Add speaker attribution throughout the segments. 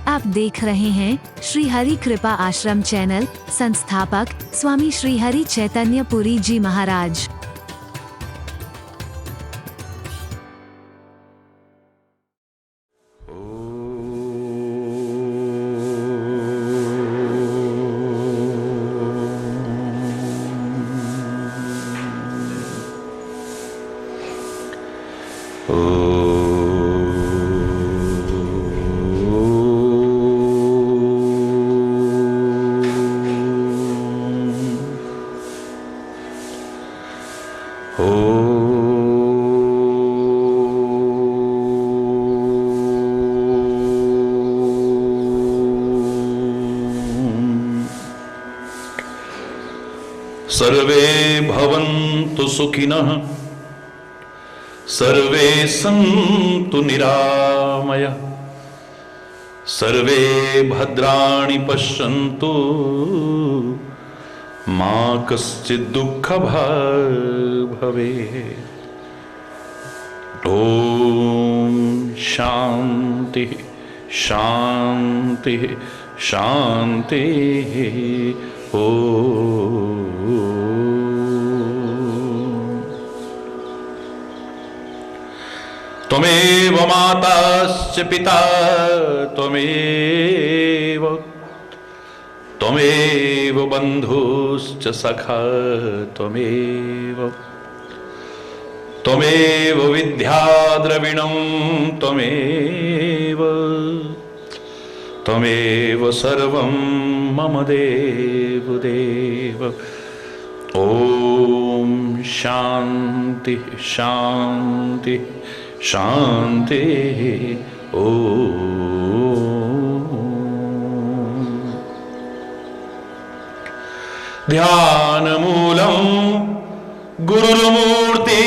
Speaker 1: आप देख रहे हैं श्री हरि कृपा आश्रम चैनल। संस्थापक स्वामी श्री हरि चैतन्य पुरी जी महाराज।
Speaker 2: सर्वे भवन्तु सुखिनः, सर्वे सन्तु निरामयः, सर्वे भद्राणि पश्यन्तु, मा कश्चित् दुःखभाग् भवेत्। ॐ शान्तिः शान्तिः शान्तिः। त्वमेव माताश्च पिता त्वमेव बन्धुश्च सखा त्वमेव विद्या द्रविणं त्वमेव सर्वं मम देवदेव। ॐ शान्तिः शान्तिः शान्तिः। ॐ ध्यानमूलं गुरुर्मूर्ति,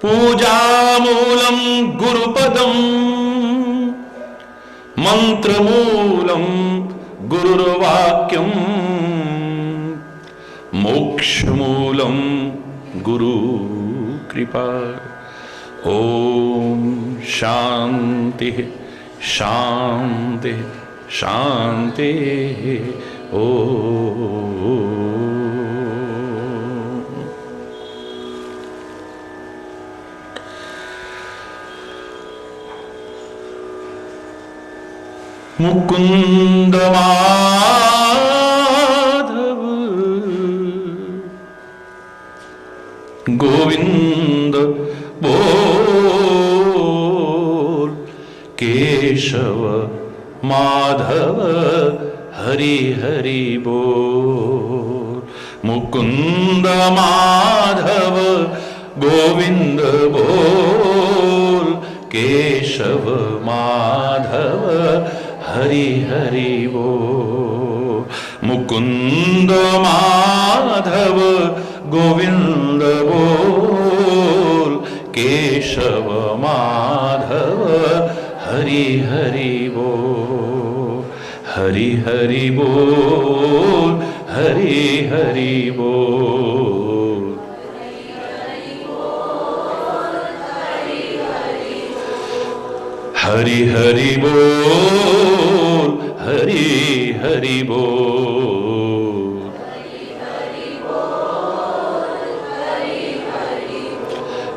Speaker 2: पूजामूलं गुरुपदं, मंत्रमूलं गुरुर्वाक्यं, मोक्षमूलं गुरुकृपा। ॐ शान्तिः शान्तिः शान्तिः। ॐ मुकुंद माधव गोविंद बोल, केशव माधव हरि हरि बोल। मुकुंद माधव गोविंद बोल, केशव माधव हरि हरि बोल। मुकुंद माधव गोविंद बोल, केशव माधव हरि हरि बोल। हरि हरि बोल, हरि हरि बोल। हरि हरि बोल, हरि हरि बोल।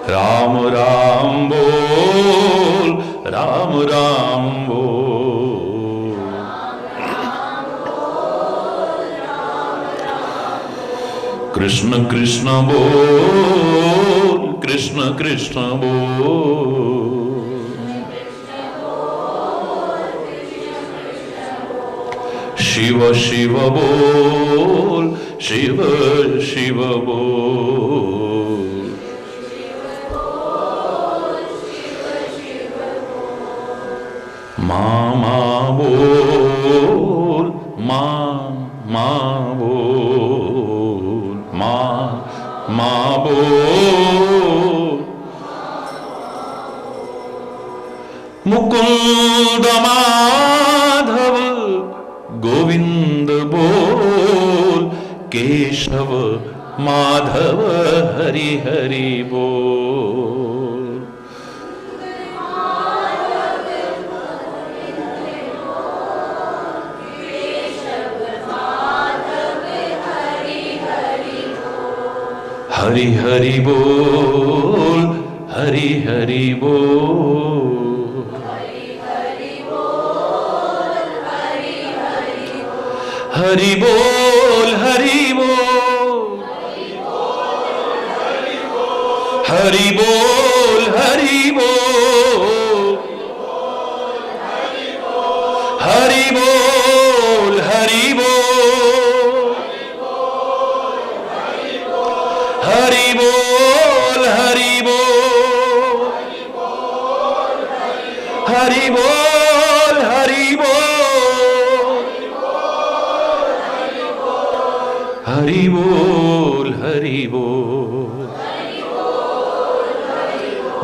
Speaker 2: राम राम बोल, राम राम बोल। कृष्ण कृष्ण बोल, कृष्ण कृष्ण बोल। शिव शिव बोल, शिव शिव बोल। मामा बोल, मामा बोल, मामा बोल। मुकुंद माधव गोविंद बोल, केशव माधव हरि हरि बोल। हरि हरि बोल, हरि हरि बोल, हरि बोल, हरि बोल, हरि बोल, हरि बोल, हरि बोल, हरि बोल, हरि बोल, हरि बोल, हरि बोल, हरि बोल, हरि बोल, हरि बोल, हरि बोल,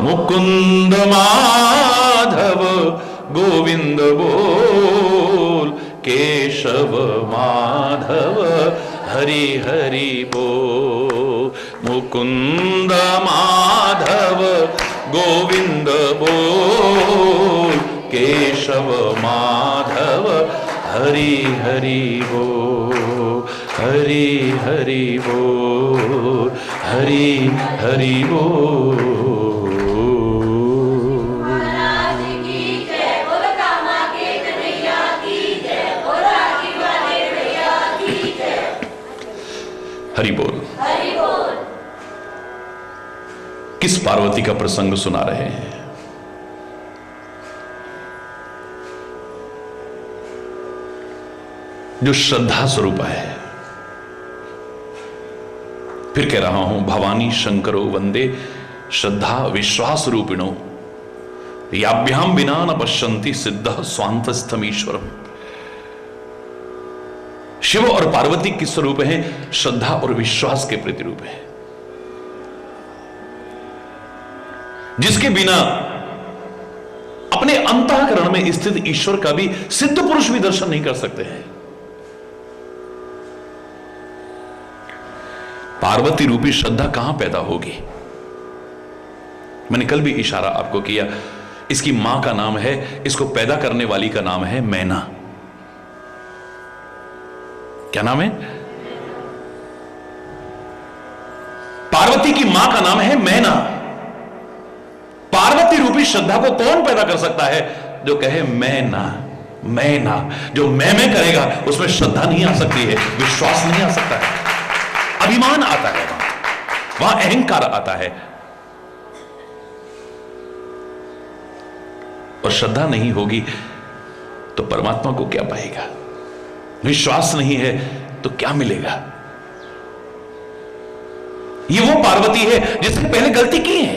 Speaker 2: मुकुंद माधव गोविंद बोल, केशव माधव हरि हरि बोल, मुकुंद माधव गोविंद बोल, केशव माधव हरि हरि बोल, हरि हरि बोल, हरि हरि बोल। हरि बोल। किस पार्वती का प्रसंग सुना रहे हैं? जो श्रद्धा स्वरूप है। फिर कह रहा हूं, भवानी शंकरो वंदे श्रद्धा विश्वास रूपिणो, याभ्याम बिना न पश्यन्ति सिद्धः स्वांतस्थमीश्वरम। शिव और पार्वती किस स्वरूप हैं? श्रद्धा और विश्वास के प्रतिरूप है, जिसके बिना अपने अंतःकरण में स्थित ईश्वर का भी सिद्ध पुरुष भी दर्शन नहीं कर सकते हैं। पार्वती रूपी श्रद्धा कहां पैदा होगी? मैंने कल भी इशारा आपको किया, इसकी मां का नाम है, इसको पैदा करने वाली का नाम है मैना। क्या नाम है? पार्वती की मां का नाम है मैना। पार्वती रूपी श्रद्धा को कौन पैदा कर सकता है? जो कहे मैना मैना। जो मैं करेगा उसमें श्रद्धा नहीं आ सकती है, विश्वास नहीं आ सकता है, अभिमान आता है, वहां अहंकार आता है। और श्रद्धा नहीं होगी तो परमात्मा को क्या पाएगा? विश्वास नहीं है तो क्या मिलेगा? ये वो पार्वती है जिसने पहले गलती की है,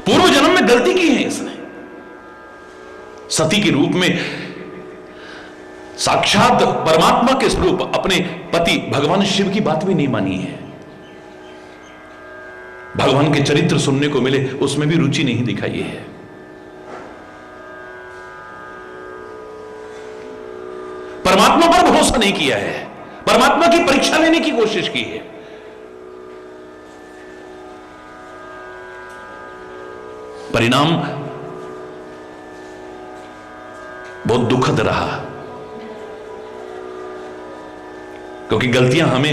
Speaker 2: पूर्व जन्म में गलती की है इसने। सती के रूप में साक्षात परमात्मा के स्वरूप अपने पति भगवान शिव की बात भी नहीं मानी है। भगवान के चरित्र सुनने को मिले, उसमें भी रुचि नहीं दिखाई है। परमात्मा पर भरोसा नहीं किया है, परमात्मा की परीक्षा लेने की कोशिश की है। परिणाम बहुत दुखद रहा, क्योंकि गलतियां हमें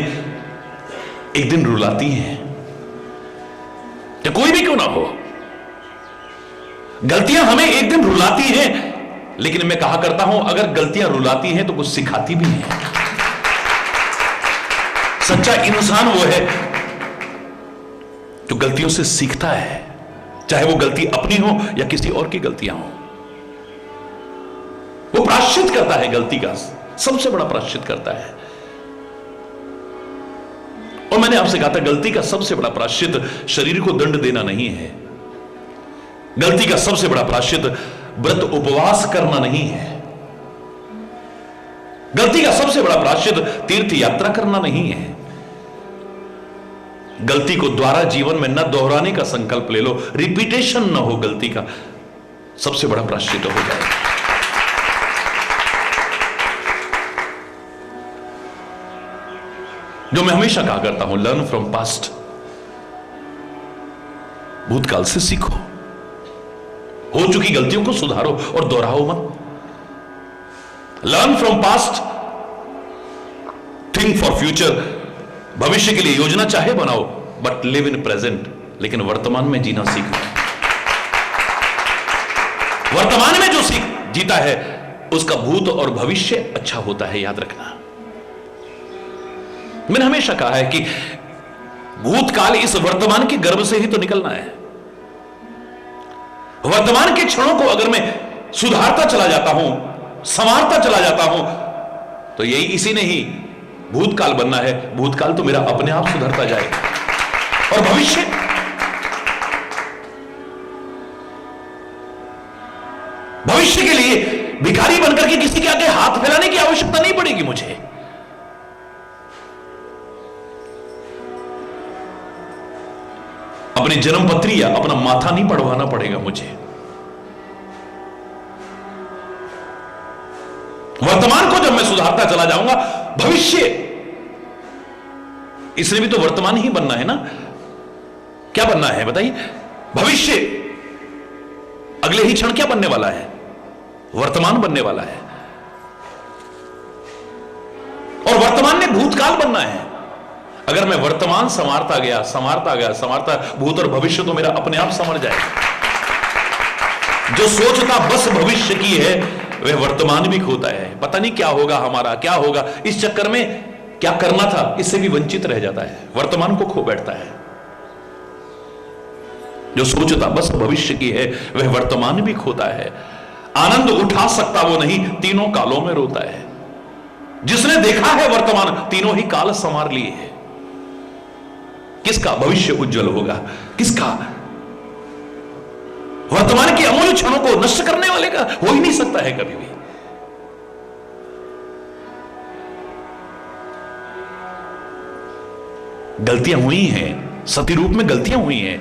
Speaker 2: एक दिन रुलाती हैं, या कोई भी क्यों ना हो, गलतियां हमें एक दिन रुलाती हैं। लेकिन मैं कहा करता हूं, अगर गलतियां रुलाती हैं तो कुछ सिखाती भी हैं। सच्चा इंसान वो है जो गलतियों से सीखता है, चाहे वो गलती अपनी हो या किसी और की गलतियां हो। वो प्रायश्चित करता है, गलती का सबसे बड़ा प्रायश्चित करता है। और मैंने आपसे कहा था, गलती का सबसे बड़ा प्रायश्चित शरीर को दंड देना नहीं है। गलती का सबसे बड़ा प्रायश्चित व्रत उपवास करना नहीं है। गलती का सबसे बड़ा प्रायश्चित तीर्थ यात्रा करना नहीं है। गलती को द्वारा जीवन में न दोहराने का संकल्प ले लो, रिपीटेशन न हो गलती का, सबसे बड़ा प्रायश्चित हो जाएगा। जो मैं हमेशा कहा करता हूं, लर्न फ्रॉम पास्ट। भूतकाल से सीखो, हो चुकी गलतियों को सुधारो और दोहराओ मत। Learn from past, think for future भविष्य के लिए योजना चाहे बनाओ, बट लिव इन प्रेजेंट, लेकिन वर्तमान में जीना सीखो। वर्तमान में जो जीता है उसका भूत और भविष्य अच्छा होता है, याद रखना। मैंने हमेशा कहा है कि भूतकाल इस वर्तमान के गर्भ से ही तो निकलना है। वर्तमान के क्षणों को अगर मैं सुधारता चला जाता हूं, संवारता चला जाता हूं, तो यही इसी ने ही भूतकाल बनना है। भूतकाल तो मेरा अपने आप सुधरता जाएगा। और भविष्य, भविष्य के लिए भिखारी बनकर के किसी के आगे हाथ फैलाने की आवश्यकता नहीं पड़ेगी मुझे। अपनी जन्मपत्री या अपना माथा नहीं पढ़वाना पड़ेगा मुझे। वर्तमान को जब मैं सुधारता चला जाऊंगा, भविष्य, इसने भी तो वर्तमान ही बनना है ना। क्या बनना है बताइए? भविष्य अगले ही क्षण क्या बनने वाला है? वर्तमान बनने वाला है। और वर्तमान ने भूतकाल बनना है। अगर मैं वर्तमान संवारता गया, भूत और भविष्य तो मेरा अपने आप संवर जाएगा। जो सोचता बस भविष्य की है, वह वर्तमान भी खोता है। पता नहीं क्या होगा हमारा, क्या होगा, इस चक्कर में क्या करना था इससे भी वंचित रह जाता है, वर्तमान को खो बैठता है। जो सोचता बस भविष्य की है, वह वर्तमान भी खोता है। आनंद उठा सकता वो नहीं, तीनों कालों में रोता है। जिसने देखा है वर्तमान, तीनों ही काल संवार लिए है। किसका भविष्य उज्जवल होगा? किसका? वर्तमान के अमूल्य क्षणों को नष्ट करने वाले का हो ही नहीं सकता है कभी भी। गलतियां हुई हैं, सती रूप में गलतियां हुई हैं,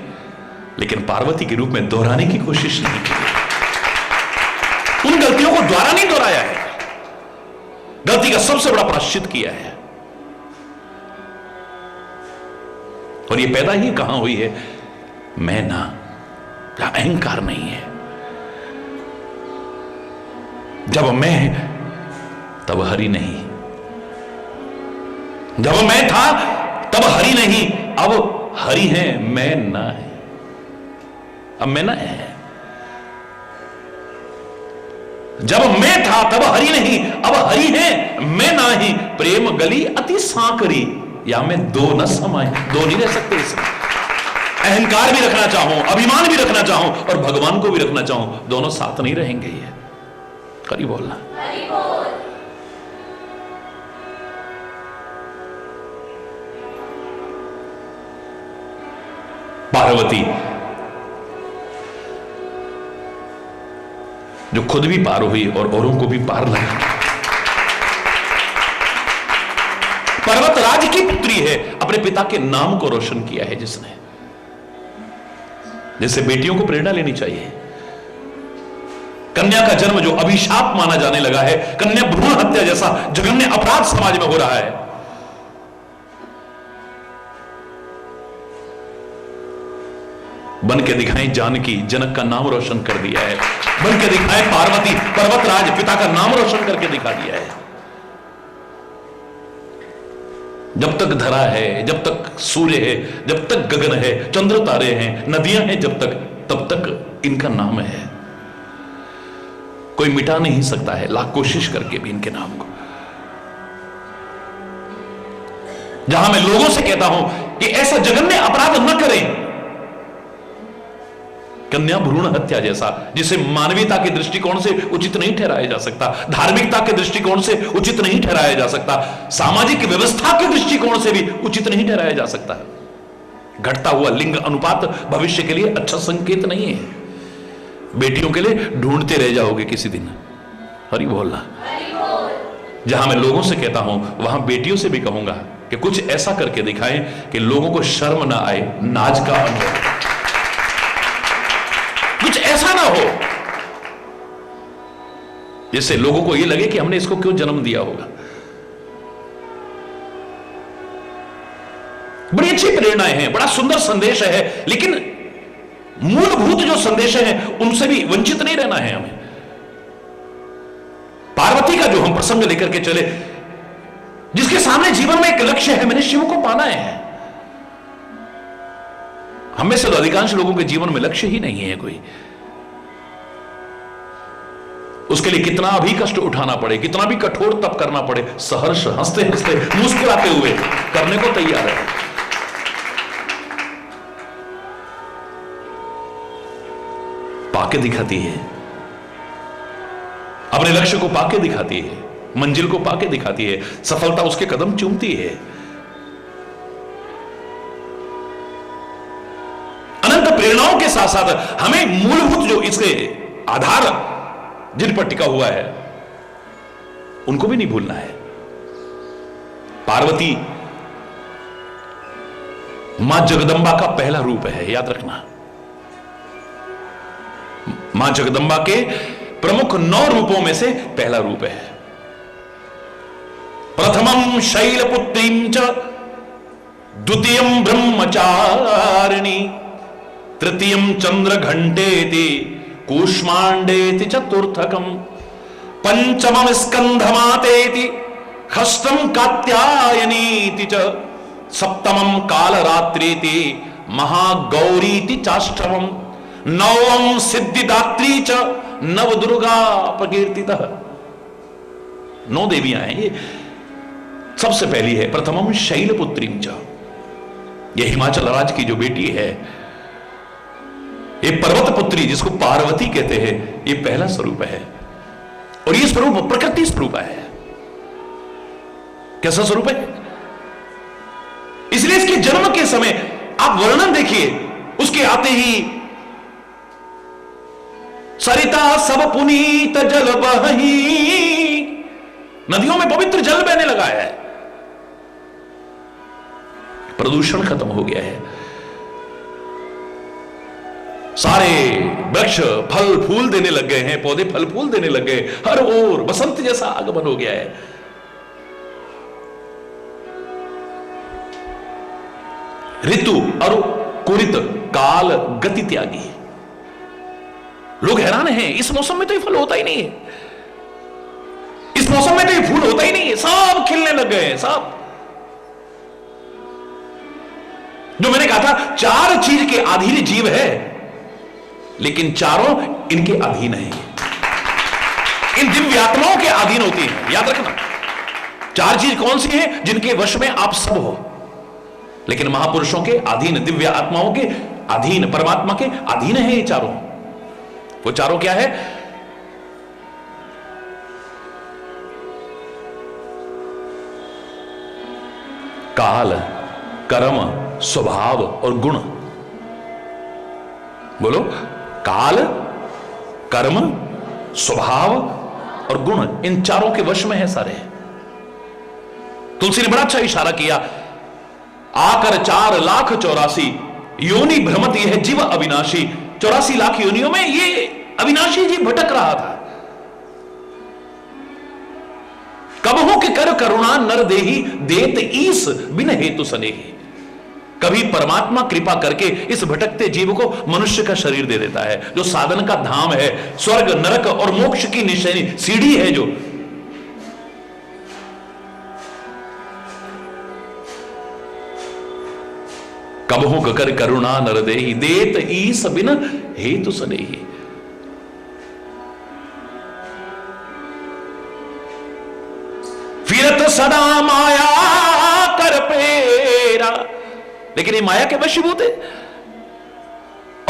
Speaker 2: लेकिन पार्वती के रूप में दोहराने की कोशिश नहीं की। उन गलतियों को दोबारा नहीं दोहराया है, गलती का सबसे बड़ा प्रायश्चित किया है। और ये पैदा ही कहां हुई है? मैं ना, जहां अहंकार नहीं है। जब मैं तब हरि नहीं, जब मैं था तब हरि नहीं, अब हरि है, मैं ना है। अब मैं ना है। जब मैं था तब हरि नहीं, अब हरि है, मैं ना ही। प्रेम गली अति सांकरी, या मैं दो न समाए, दो नहीं रह सकते इसमें। अहंकार भी रखना चाहूं, अभिमान भी रखना चाहूं, और भगवान को भी रखना चाहूं, दोनों साथ नहीं रहेंगे। ये हरि बोलना। पार्वती जो खुद भी पार हुई और औरों को भी पार लगा। पर्वतराज की पुत्री है, अपने पिता के नाम को रोशन किया है जिसने। जैसे बेटियों को प्रेरणा लेनी चाहिए। कन्या का जन्म जो अभिशाप माना जाने लगा है, कन्या भ्रूण हत्या जैसा जघन्य अपराध समाज में हो रहा है, बन के दिखाएं जानकी, जनक का नाम रोशन कर दिया है। बन के दिखाएं पार्वती, पर्वतराज, पिता का नाम रोशन करके दिखा दिया है। जब तक धरा है, जब तक सूर्य है, जब तक गगन है, चंद्र तारे हैं, नदियां हैं, जब तक, तब तक इनका नाम है। कोई मिटा नहीं सकता है, लाख कोशिश करके भी इनके नाम को। जहां मैं लोगों से कहता हूं कि ऐसा जघन्य अपराध न करें, कन्या भ्रूण हत्या जैसा, जिसे मानवीयता के दृष्टिकोण से उचित नहीं ठहराया जा सकता, धार्मिकता के दृष्टिकोण से उचित नहीं ठहराया जा सकता, सामाजिक व्यवस्था के दृष्टिकोण से भी उचित नहीं ठहराया जा सकता। घटता हुआ लिंग अनुपात भविष्य के लिए अच्छा संकेत नहीं है। बेटियों के लिए ढूंढते रह जाओगे किसी दिन। हरि बोलना। जहां मैं लोगों से कहता हूं, वहां बेटियों से भी कहूंगा कि कुछ ऐसा करके दिखाएं कि लोगों को शर्म ना आए, नाज का अनुभव, कुछ ऐसा ना हो जिससे लोगों को यह लगे कि हमने इसको क्यों जन्म दिया होगा। बड़ी अच्छी प्रेरणाएं हैं, बड़ा सुंदर संदेश है, लेकिन मूलभूत जो संदेश हैं उनसे भी वंचित नहीं रहना है हमें। पार्वती का जो हम प्रसंग लेकर के चले, जिसके सामने जीवन में एक लक्ष्य है, मैंने शिव को पाना है। हम में से तो अधिकांश लोगों के जीवन में लक्ष्य ही नहीं है कोई। उसके लिए कितना भी कष्ट उठाना पड़े, कितना भी कठोर तप करना पड़े, सहर्ष हंसते हंसते मुस्कुराते हुए करने को तैयार है। पाके दिखाती है, अपने लक्ष्य को पाके दिखाती है, मंजिल को पाके दिखाती है, सफलता उसके कदम चूमती है। अनंत प्रेरणाओं के साथ साथ हमें मूलभूत जो इसके आधार जिन पर टिका हुआ है उनको भी नहीं भूलना है। पार्वती मां जगदंबा का पहला रूप है, याद रखना। मां जगदंबा के प्रमुख 9 रूपों में से पहला रूप है। प्रथमम शैलपुत्रीं च, द्वितीयं ब्रह्मचारिणी, तृतीयं चंद्रघंटेति, कूष्मांडेति चतुर्थकम, पंचमम स्कंधमातेति, षष्ठम कात्यायनीति च, सप्तमम कालरात्रीति, महागौरीति चाष्टमम, नवम सिद्धिदात्री च, नवदुर्गा प्रकीर्तितः। 9 देवियां हैं ये। सबसे पहली है प्रथमम शैलपुत्रीं च, ये हिमाचल राज्य की जो बेटी है, ये पर्वत पुत्री जिसको पार्वती कहते हैं, ये पहला स्वरूप है। और ये स्वरूप प्रकृति स्वरूप है। कैसा स्वरूप है? इसलिए इसके जन्म के समय आप वर्णन देखिए, उसके आते ही सरिता सब पुनीत जल बही, नदियों में पवित्र जल बहने लगा है। प्रदूषण खत्म हो गया है। सारे वृक्ष फल फूल देने लग गए हैं, पौधे फल फूल देने लग गए, हर ओर बसंत जैसा आगमन हो गया है। ऋतु और कुरित काल गति त्यागी। लोग हैरान हैं, इस मौसम में तो ये फल होता ही नहीं है, इस मौसम में तो ये फूल होता ही नहीं है, सब खिलने लग गए हैं सब। जो मैंने कहा था 4 चीज के अधीन जीव है, लेकिन चारों इनके अधीन है, इन दिव्य आत्माओं के अधीन होती हैं। याद रखना, 4 चीज कौन सी है जिनके वश में आप सब हो, लेकिन महापुरुषों के अधीन, दिव्य आत्माओं के अधीन, परमात्मा के अधीन है ये चारों। वो चारों क्या है? काल, कर्म, स्वभाव और गुण। बोलो, काल, कर्म, स्वभाव और गुण, इन चारों के वश में है सारे। तुलसी ने बड़ा अच्छा इशारा किया, आकर 4,84,000 योनि भ्रमत यह जीव अविनाशी। 84 लाख योनियों में ये अविनाशी जीव भटक रहा था। कबहु के कर करुणा नर देही, देत ईस बिन हेतु सनेही। कभी परमात्मा कृपा करके इस भटकते जीव को मनुष्य का शरीर दे देता है, जो साधन का धाम है, स्वर्ग नरक और मोक्ष की निशानी सीढ़ी है। जो कबहु कर करुणा नर देही, देत ईस बिन हेतु सनेही। फिरत सदा माया कर पेरा, लेकिन ये माया के वशीभूत है।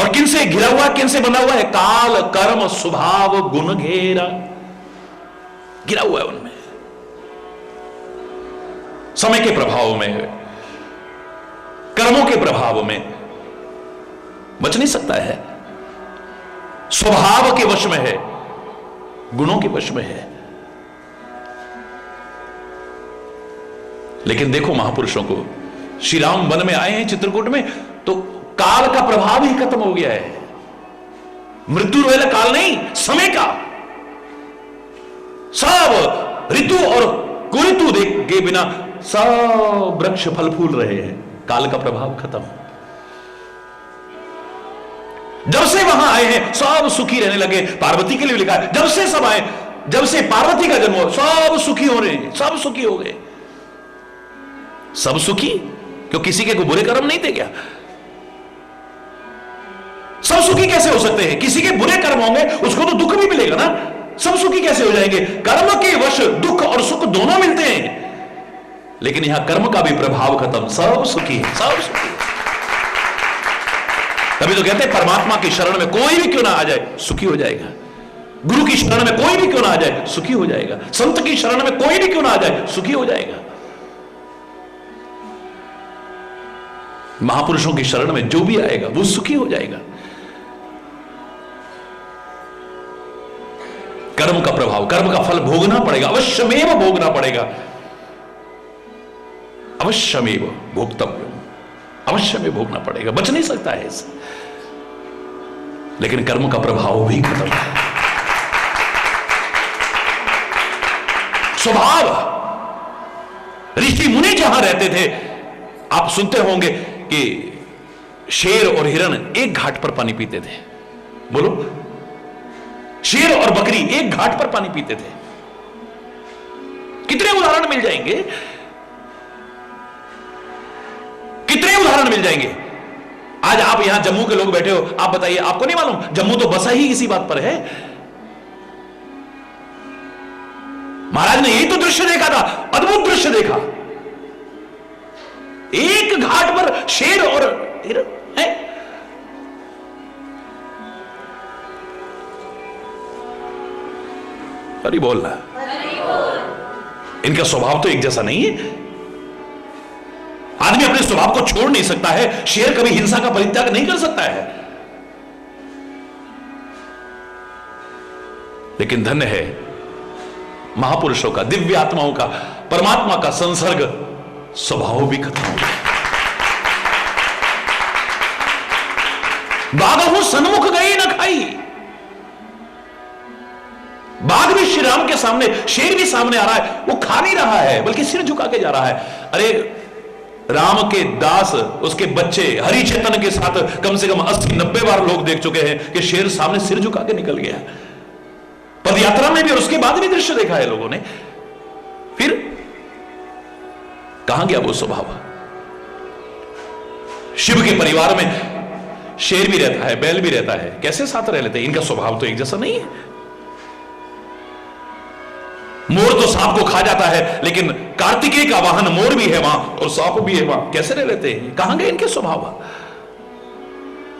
Speaker 2: और किनसे घिरा हुआ, किनसे बना हुआ है? काल, कर्म, स्वभाव, गुण घेरा, घिरा हुआ है उनमें। समय के प्रभाव में, कर्मों के प्रभाव में बच नहीं सकता है, स्वभाव के वश में है, गुणों के वश में है। लेकिन देखो महापुरुषों को, श्री राम वन में आए हैं चित्रकूट में, तो काल का प्रभाव ही खत्म हो गया है। मृत्यु रोएला काल नहीं, समय का। सब ऋतु और कुऋतु देख के बिना सब वृक्ष फल फूल रहे हैं, काल का प्रभाव खत्म। जब से वहां आए हैं सब सुखी रहने लगे। पार्वती के लिए लिखा है, जब से सब आए, जब से पार्वती का जन्म हो, सब सुखी हो रहे हैं, सब सुखी हो गए। सब सुखी? क्यों किसी के को बुरे कर्म नहीं थे क्या? सब सुखी कैसे हो सकते हैं? किसी के बुरे कर्म होंगे उसको तो दुख भी मिलेगा ना। सब सुखी कैसे हो जाएंगे? कर्म के वश दुख और सुख दोनों मिलते हैं, लेकिन यहां कर्म का भी प्रभाव खत्म, सब सुखी है, सब सुखी है। तभी तो कहते हैं परमात्मा की शरण में कोई भी क्यों ना आ जाए सुखी हो जाएगा, गुरु की शरण में कोई भी क्यों ना आ जाए सुखी हो जाएगा, संत की शरण में कोई भी क्यों ना आ जाए सुखी हो जाएगा, महापुरुषों की शरण में जो भी आएगा वो सुखी हो जाएगा। कर्म का प्रभाव, कर्म का फल भोगना पड़ेगा, अवश्यमेव भोगना पड़ेगा, अवश्यमेव भोक्तव्य, अवश्य में भोगना पड़ेगा, बच नहीं सकता है इससे। लेकिन कर्म का प्रभाव भी खत्म है। स्वभाव, ऋषि मुनि जहां रहते थे, आप सुनते होंगे कि शेर और हिरण एक घाट पर पानी पीते थे। बोलो, शेर और बकरी एक घाट पर पानी पीते थे। कितने उदाहरण मिल जाएंगे, कितने उदाहरण मिल जाएंगे। आज आप यहां जम्मू के लोग बैठे हो, आप बताइए, आपको नहीं मालूम जम्मू तो बसा ही इसी बात पर है। महाराज ने यही तो दृश्य देखा था, अद्भुत दृश्य देखा। एक घाट पर शेर और हिरण है। अरे बोल रहा, इनका स्वभाव तो एक जैसा नहीं है। आदमी अपने स्वभाव को छोड़ नहीं सकता है। शेर कभी हिंसा का परित्याग नहीं कर सकता है। लेकिन धन्य है महापुरुषों का, दिव्य आत्माओं का, परमात्मा का संसर्ग, स्वभाव भी खत्म हो गया। बाघ सन्मुख गई न खाई। बाघ भी श्री राम के सामने, शेर भी सामने आ रहा है, वो खा नहीं रहा है बल्कि सिर झुका के जा रहा है। अरे राम के दास, उसके बच्चे हरि चेतन के साथ कम से कम 80-90 बार लोग देख चुके हैं कि शेर सामने सिर झुका के निकल गया। पद यात्रा में भी और उसके बाद भी दृश्य देखा है लोगों ने। फिर कहां गया वो स्वभाव? शिव के परिवार में शेर भी रहता है, बैल भी रहता है, कैसे साथ रह लेते हैं? इनका स्वभाव तो एक जैसा नहीं है। मोर तो सांप को खा जाता है, लेकिन कार्तिकेय का वाहन मोर भी है वहां और सांप भी है वहां, कैसे रह लेते हैं? कहां गए इनके स्वभाव?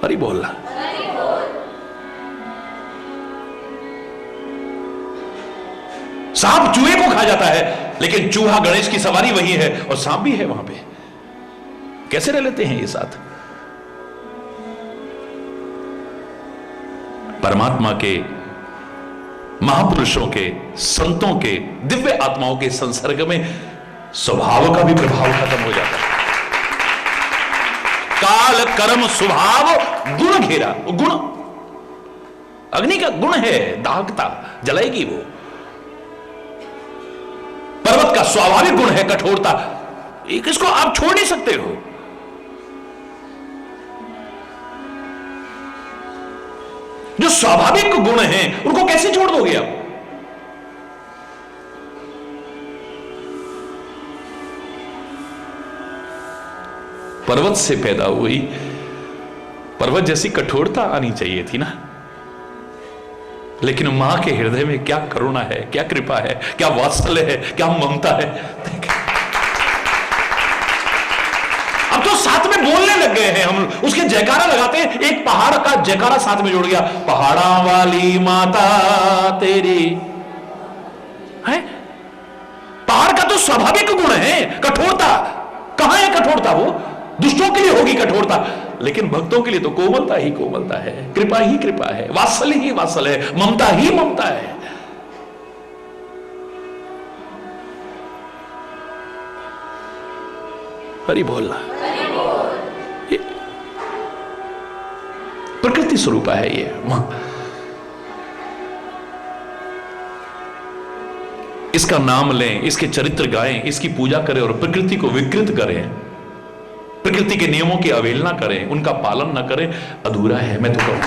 Speaker 2: हरि बोल रहा। सांप चूहे को खा जाता है, लेकिन चूहा गणेश की सवारी वही है और सांप भी है वहां पे, कैसे रह लेते हैं ये साथ? परमात्मा के, महापुरुषों के, संतों के, दिव्य आत्माओं के संसर्ग में स्वभाव का भी प्रभाव खत्म हो जाता है। काल कर्म स्वभाव गुण घेरा। गुण अग्नि का गुण है, दाहकता, जलाएगी वो। पर्वत का स्वाभाविक गुण है कठोरता, इसको आप छोड़ नहीं सकते हो। जो स्वाभाविक गुण हैं उनको कैसे छोड़ दोगे आप? पर्वत से पैदा हुई, पर्वत जैसी कठोरता आनी चाहिए थी ना, लेकिन मां के हृदय में क्या करुणा है, क्या कृपा है, क्या वात्सल्य है, क्या ममता है। अब तो साथ में बोलने लग गए हैं हम, उसके जयकारा लगाते हैं। एक पहाड़ का जयकारा साथ में जुड़ गया, पहाड़ा वाली माता तेरी है। पहाड़ का तो स्वाभाविक गुण है कठोरता। कहां है कठोरता? वो दुष्टों के लिए होगी कठोरता, लेकिन भक्तों के लिए तो कोमलता ही कोमलता है, कृपा ही कृपा है, वात्सल्य ही वात्सल्य है, ममता ही ममता है। हरि बोलना, प्रकृति स्वरूप है ये। इसका नाम लें, इसके चरित्र गाएं, इसकी पूजा करें और प्रकृति को विकृत करें, प्रकृति के नियमों की अवहेलना करें, उनका पालन न करें, अधूरा है। मैं तो कहूं,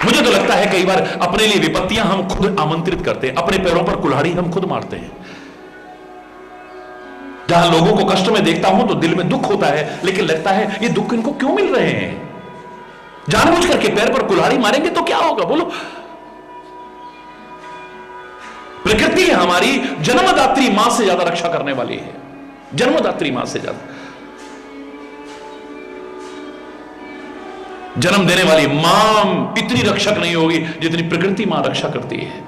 Speaker 2: मुझे तो लगता है कई बार अपने लिए विपत्तियां हम खुद आमंत्रित करते हैं, अपने पैरों पर कुल्हाड़ी हम खुद मारते हैं। जहां लोगों को कष्ट में देखता हूं तो दिल में दुख होता है, लेकिन लगता है ये दुख इनको क्यों मिल रहे हैं। जानबूझ करके पैर पर कुल्हाड़ी मारेंगे तो क्या होगा बोलो। प्रकृति हमारी जन्मदात्री मां से ज्यादा रक्षा करने वाली है, जन्मदात्री मां से ज्यादा। जन्म देने वाली मां इतनी रक्षक नहीं होगी जितनी प्रकृति मां रक्षा करती है।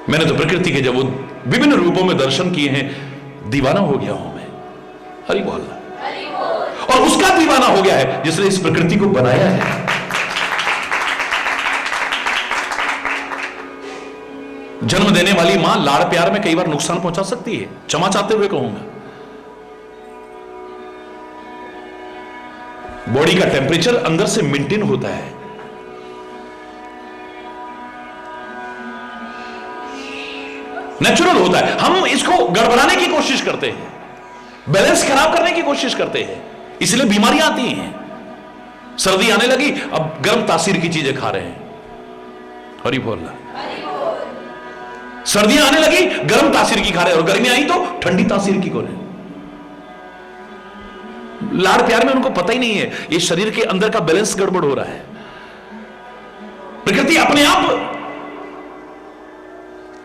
Speaker 2: मैंने तो प्रकृति के जब वो विभिन्न रूपों में दर्शन किए हैं, दीवाना हो गया हूं मैं। हरि बोल। और उसका दीवाना हो गया है जिसने इस प्रकृति को बनाया है। जन्म देने वाली मां लाड़ प्यार में कई बार नुकसान पहुंचा सकती है, क्षमा चाहते हुए कहूंगा। बॉडी का टेम्परेचर अंदर से मेंटेन होता है। नेचुरल होता है। हम इसको गड़बड़ाने की कोशिश करते हैं, बैलेंस खराब करने की कोशिश करते हैं, इसलिए बीमारियां आती हैं। सर्दी आने लगी, अब गर्म तासीर की चीजें खा रहे हैं। हरि बोलना। सर्दियां आने लगी, गर्म तासीर की खा रहे हैं, और गर्मी आई तो ठंडी तासीर की खा रहे हैं। लाड़ प्यार में उनको पता ही नहीं है ये शरीर के अंदर का बैलेंस गड़बड़ हो रहा है। प्रकृति अपने आप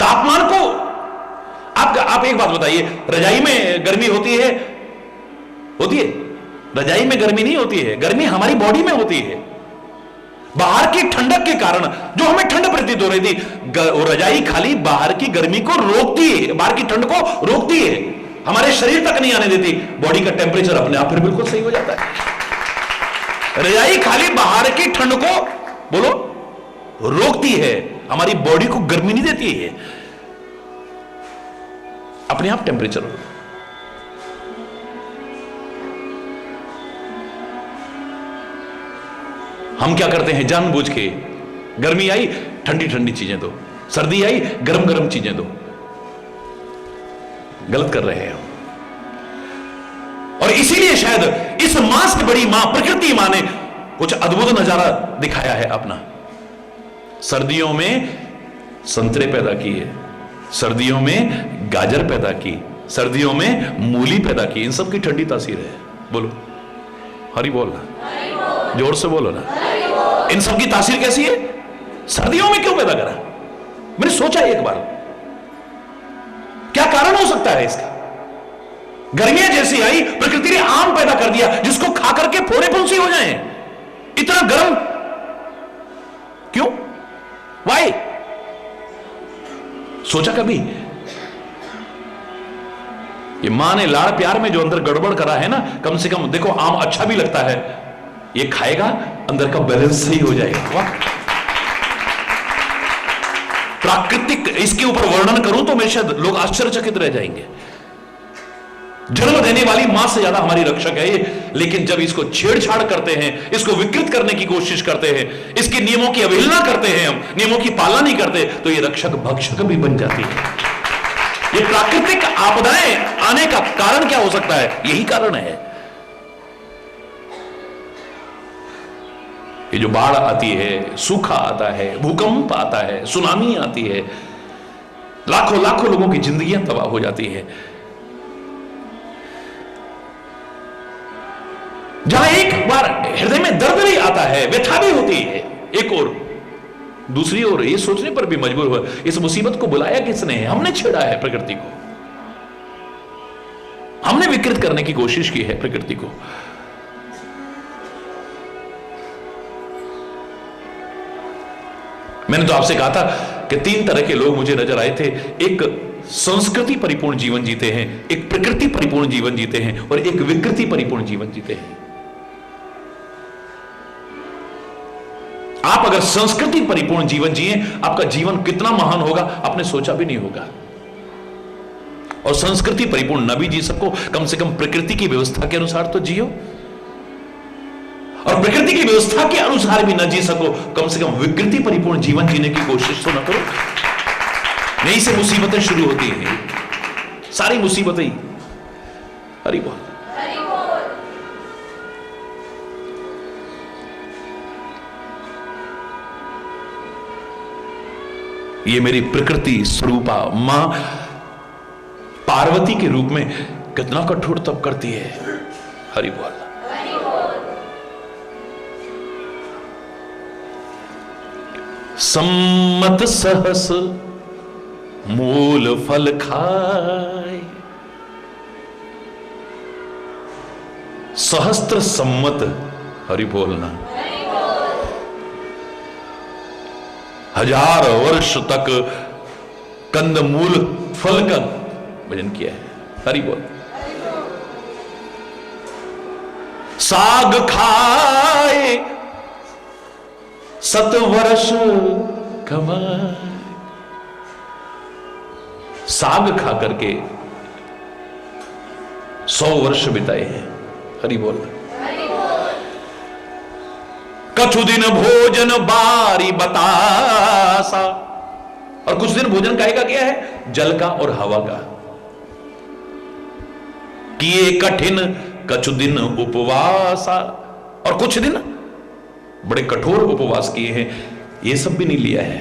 Speaker 2: तापमान को आप एक बात बताइए, रजाई में गर्मी होती है? रजाई में गर्मी नहीं होती है, गर्मी हमारी बॉडी में होती है। बाहर की ठंडक के कारण जो हमें ठंड प्रतीत हो रही थी, रजाई खाली बाहर की गर्मी को रोकती है, बाहर की ठंड को रोकती है, हमारे शरीर तक नहीं आने देती। बॉडी का टेम्परेचर अपने आप फिर बिल्कुल सही हो जाता है। रजाई खाली बाहर की ठंड को बोलो रोकती है, हमारी बॉडी को गर्मी नहीं देती है, अपने आप टेम्परेचर हो। हम क्या करते हैं, जानबूझ के गर्मी आई ठंडी ठंडी चीजें दो, सर्दी आई गरम गरम चीजें दो। गलत कर रहे हैं हम। और इसीलिए शायद इस मां से बड़ी मां प्रकृति मां ने कुछ अद्भुत नजारा दिखाया है अपना। सर्दियों में संतरे पैदा किए, सर्दियों में गाजर पैदा की, सर्दियों में मूली पैदा की। इन सब की ठंडी तासीर है। बोलो हरि बोलना, जोर से बोलो ना। इन सब की तासीर कैसी है? सर्दियों में क्यों पैदा करा? मैंने सोचा एक बार, क्या कारण हो सकता है इसका? गर्मियां जैसी आई, प्रकृति ने आम पैदा कर दिया जिसको खा करके फोड़े फुंसी हो जाएं। इतना गर्म क्यों? वाई? सोचा कभी? ये मां ने लाड़ प्यार में जो अंदर गड़बड़ करा है ना, कम से कम देखो आम अच्छा भी लगता है, ये खाएगा अंदर का बैलेंस सही हो जाएगा। वाह! प्राकृतिक इसके ऊपर वर्णन करूं तो मैं शायद लोग आश्चर्यचकित रह जाएंगे। जन्म देने वाली मां से ज्यादा हमारी रक्षक है ये, लेकिन जब इसको छेड़छाड़ करते हैं, इसको विकृत करने की कोशिश करते हैं, इसके नियमों की अवहेलना करते हैं, हम नियमों की पालना नहीं करते, तो ये रक्षक भक्षक भी बन जाती है। ये प्राकृतिक आपदाएं आने का कारण क्या हो सकता है? यही कारण है। ये जो बाढ़ आती है, सूखा आता है, भूकंप आता है, सुनामी आती है, लाखों लाखों लोगों की जिंदगियां तबाह हो जाती है। जहां एक बार हृदय में दर्द भी आता है, व्यथा भी होती है, एक और दूसरी ओर ये सोचने पर भी मजबूर हुआ, इस मुसीबत को बुलाया किसने है? हमने छेड़ा है प्रकृति को, हमने विकृत करने की कोशिश की है प्रकृति को। मैंने तो आपसे कहा था कि 3 तरह के लोग मुझे नजर आए थे। एक संस्कृति परिपूर्ण जीवन जीते हैं, एक प्रकृति परिपूर्ण जीवन जीते हैं, और एक विकृति परिपूर्ण जीवन जीते हैं। आप अगर संस्कृति परिपूर्ण जीवन जिए, आपका जीवन कितना महान होगा आपने सोचा भी नहीं होगा। और संस्कृति परिपूर्ण न भी जी सको, कम से कम प्रकृति की व्यवस्था के अनुसार तो जियो, और प्रकृति की व्यवस्था के अनुसार भी न जी सको, कम से कम विकृति परिपूर्ण जीवन जीने की कोशिश तो न करो। यहीं से मुसीबतें शुरू होती हैं, सारी मुसीबतें। हरि बोल। ये मेरी प्रकृति स्वरूपा मां पार्वती के रूप में कितना कठोर तप करती है। हरि बोल। सम्मत सहस मूल फल खाए, सहस्त्र सम्मत, हरि बोलना, 1000 वर्ष तक कंदमूल फल का भजन किया है। हरि बोल। साग खाए 7 वर्ष कमाए, साग खा करके 100 वर्ष बिताए हैं। हरि बोल। कछु दिन भोजन बारी बतासा, और कुछ दिन भोजन काहे का किया है? जल का और हवा का। किए कठिन कछु दिन उपवासा, और कुछ दिन बड़े कठोर उपवास किए हैं। ये सब भी नहीं लिया है।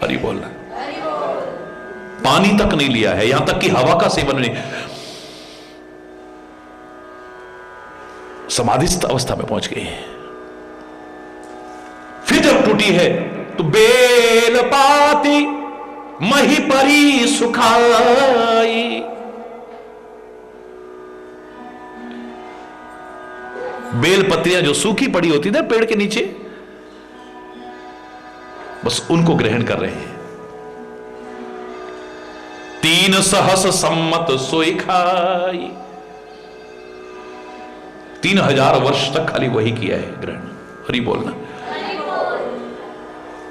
Speaker 2: हरि बोल। पानी तक नहीं लिया है, यहां तक कि हवा का सेवन नहीं। समाधिस्थ अवस्था में पहुंच गए। फिर जब टूटी है तो बेल पाती मही परी सुखाई, बेल पत्तियां जो सूखी पड़ी होती थी पेड़ के नीचे, बस उनको ग्रहण कर रहे हैं। 3 सहस सम्मत सोई खाई, 3000 वर्ष तक खाली वही किया है ग्रहण। हरि बोलना।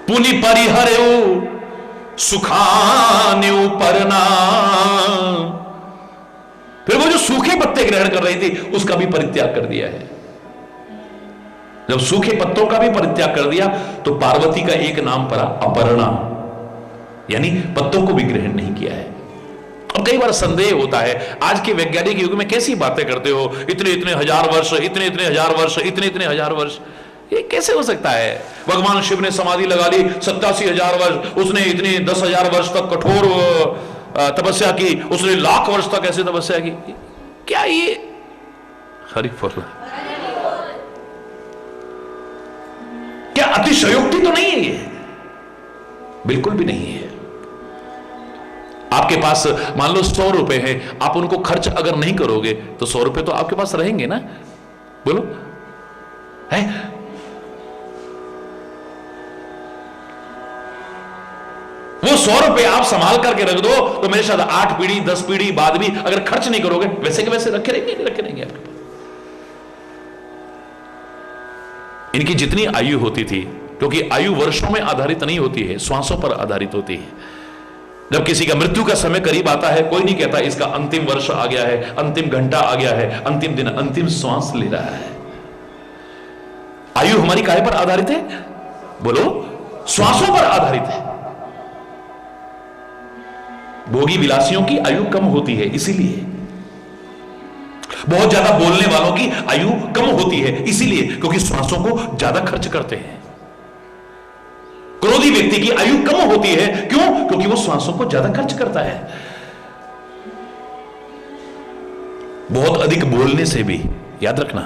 Speaker 2: पुनि परिहर्यु सुखान्यु परना, फिर वो जो सूखे पत्ते ग्रहण कर रही थी उसका भी परित्याग कर दिया है। जब सूखे पत्तों का भी परित्याग कर दिया तो पार्वती का एक नाम पड़ा अपर्णा, यानी पत्तों को भी ग्रहण नहीं किया है। अब कई बार संदेह होता है, आज के वैज्ञानिक युग में कैसी बातें करते हो, इतने इतने हजार वर्ष, इतने इतने हजार वर्ष, इतने इतने हजार वर्ष, ये कैसे हो सकता है? भगवान शिव ने समाधि लगा ली 87,000 वर्ष, उसने इतने 10,000 वर्ष तक कठोर तपस्या की, उसने लाख वर्ष तक ऐसे तपस्या की। क्या ये हरि बोल, क्या अतिशयोक्ति तो नहीं है? ये बिल्कुल भी नहीं है। आपके पास मान लो 100 रुपए है, आप उनको खर्च अगर नहीं करोगे तो 100 रुपए तो आपके पास रहेंगे ना? बोलो है? वो 100 रुपए आप संभाल करके रख दो तो मेरे साथ 8 पीढ़ी 10 पीढ़ी बाद भी अगर खर्च नहीं करोगे, वैसे के वैसे रखे रहेंगे, नहीं रखे रहेंगे आपके पास। इनकी जितनी आयु होती थी, क्योंकि आयु वर्षों में आधारित नहीं होती है, श्वासों पर आधारित होती है। जब किसी का मृत्यु का समय करीब आता है, कोई नहीं कहता इसका अंतिम वर्ष आ गया है, अंतिम घंटा आ गया है, अंतिम दिन, अंतिम श्वास ले रहा है। आयु हमारी काहे पर आधारित है? बोलो, श्वासों पर आधारित है। भोगी विलासियों की आयु कम होती है, इसीलिए बहुत ज्यादा बोलने वालों की आयु कम होती है, इसीलिए क्योंकि श्वासों को ज्यादा खर्च करते हैं। क्रोधी व्यक्ति की आयु कम होती है, क्यों? क्योंकि वो श्वासों को ज्यादा खर्च करता है। बहुत अधिक बोलने से भी, याद रखना,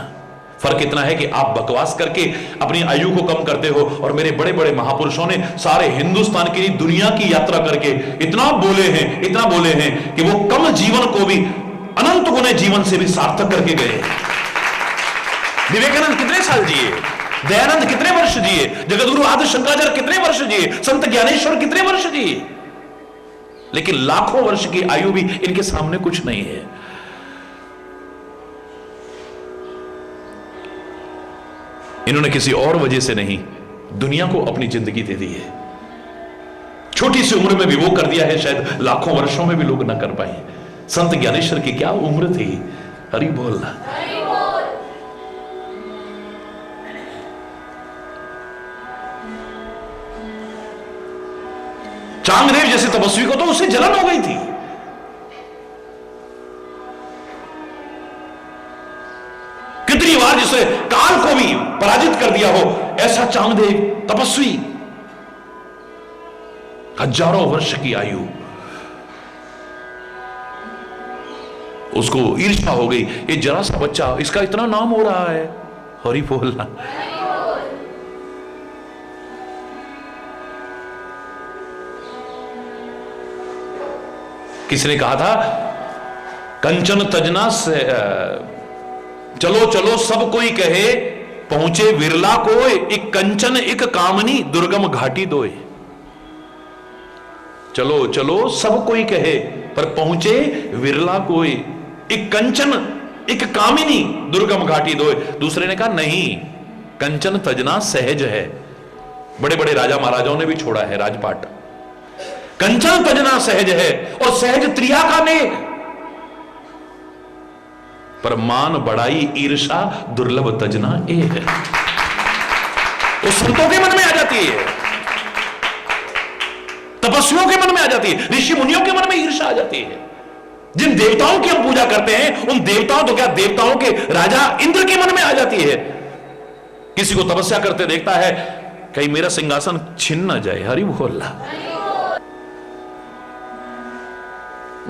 Speaker 2: फर्क इतना है कि आप बकवास करके अपनी आयु को कम करते हो, और मेरे बड़े बड़े महापुरुषों ने सारे हिंदुस्तान की दुनिया की यात्रा करके इतना बोले हैं कि वो कम जीवन को भी अनंत गुने जीवन से भी सार्थक करके गए। विवेकानंद कितने साल जिए? दयानंद कितने वर्ष जिए? जगतगुरु आदि शंकराचार्य कितने वर्ष जिए? संत ज्ञानेश्वर कितने वर्ष जिए? लेकिन लाखों वर्ष की आयु भी इनके सामने कुछ नहीं है। इन्होंने किसी और वजह से नहीं, दुनिया को अपनी जिंदगी दे दी है। छोटी सी उम्र में भी वो कर दिया है, शायद लाखों वर्षों में भी लोग ना कर पाए। संत ज्ञानेश्वर की क्या उम्र थी? हरि बोलना। चांगदेव जैसे तपस्वी को तो उससे जलन हो गई थी। कितनी बार जिसे काल को भी पराजित कर दिया हो, ऐसा चांगदेव तपस्वी हजारों वर्ष की आयु, उसको ईर्ष्या हो गई, ये जरा सा बच्चा, इसका इतना नाम हो रहा है। हरि बोलना। किसी ने कहा था कंचन तजना से चलो चलो सब कोई कहे, पहुंचे विरला कोई, एक कंचन एक कामनी दुर्गम घाटी दोए। चलो चलो सब कोई कहे पर पहुंचे विरला कोई, एक कंचन एक कामिनी दुर्गम घाटी दोए। दूसरे ने कहा नहीं, कंचन तजना सहज है। बड़े बड़े राजा महाराजाओं ने भी छोड़ा है राजपाट। कंचन तजना सहज है और सहज त्रिया का ने, पर मान बड़ाई ईर्षा दुर्लभ तजना ए है। वो संतों के मन में आ जाती है, तपस्वियों के मन में आ जाती है, ऋषि मुनियों के मन में ईर्षा आ जाती है। जिन देवताओं की हम पूजा करते हैं, उन देवताओं तो क्या देवताओं के राजा इंद्र के मन में आ जाती है। किसी को तपस्या करते देखता है, कहीं मेरा सिंहासन छिन न जाए। हरि बोल।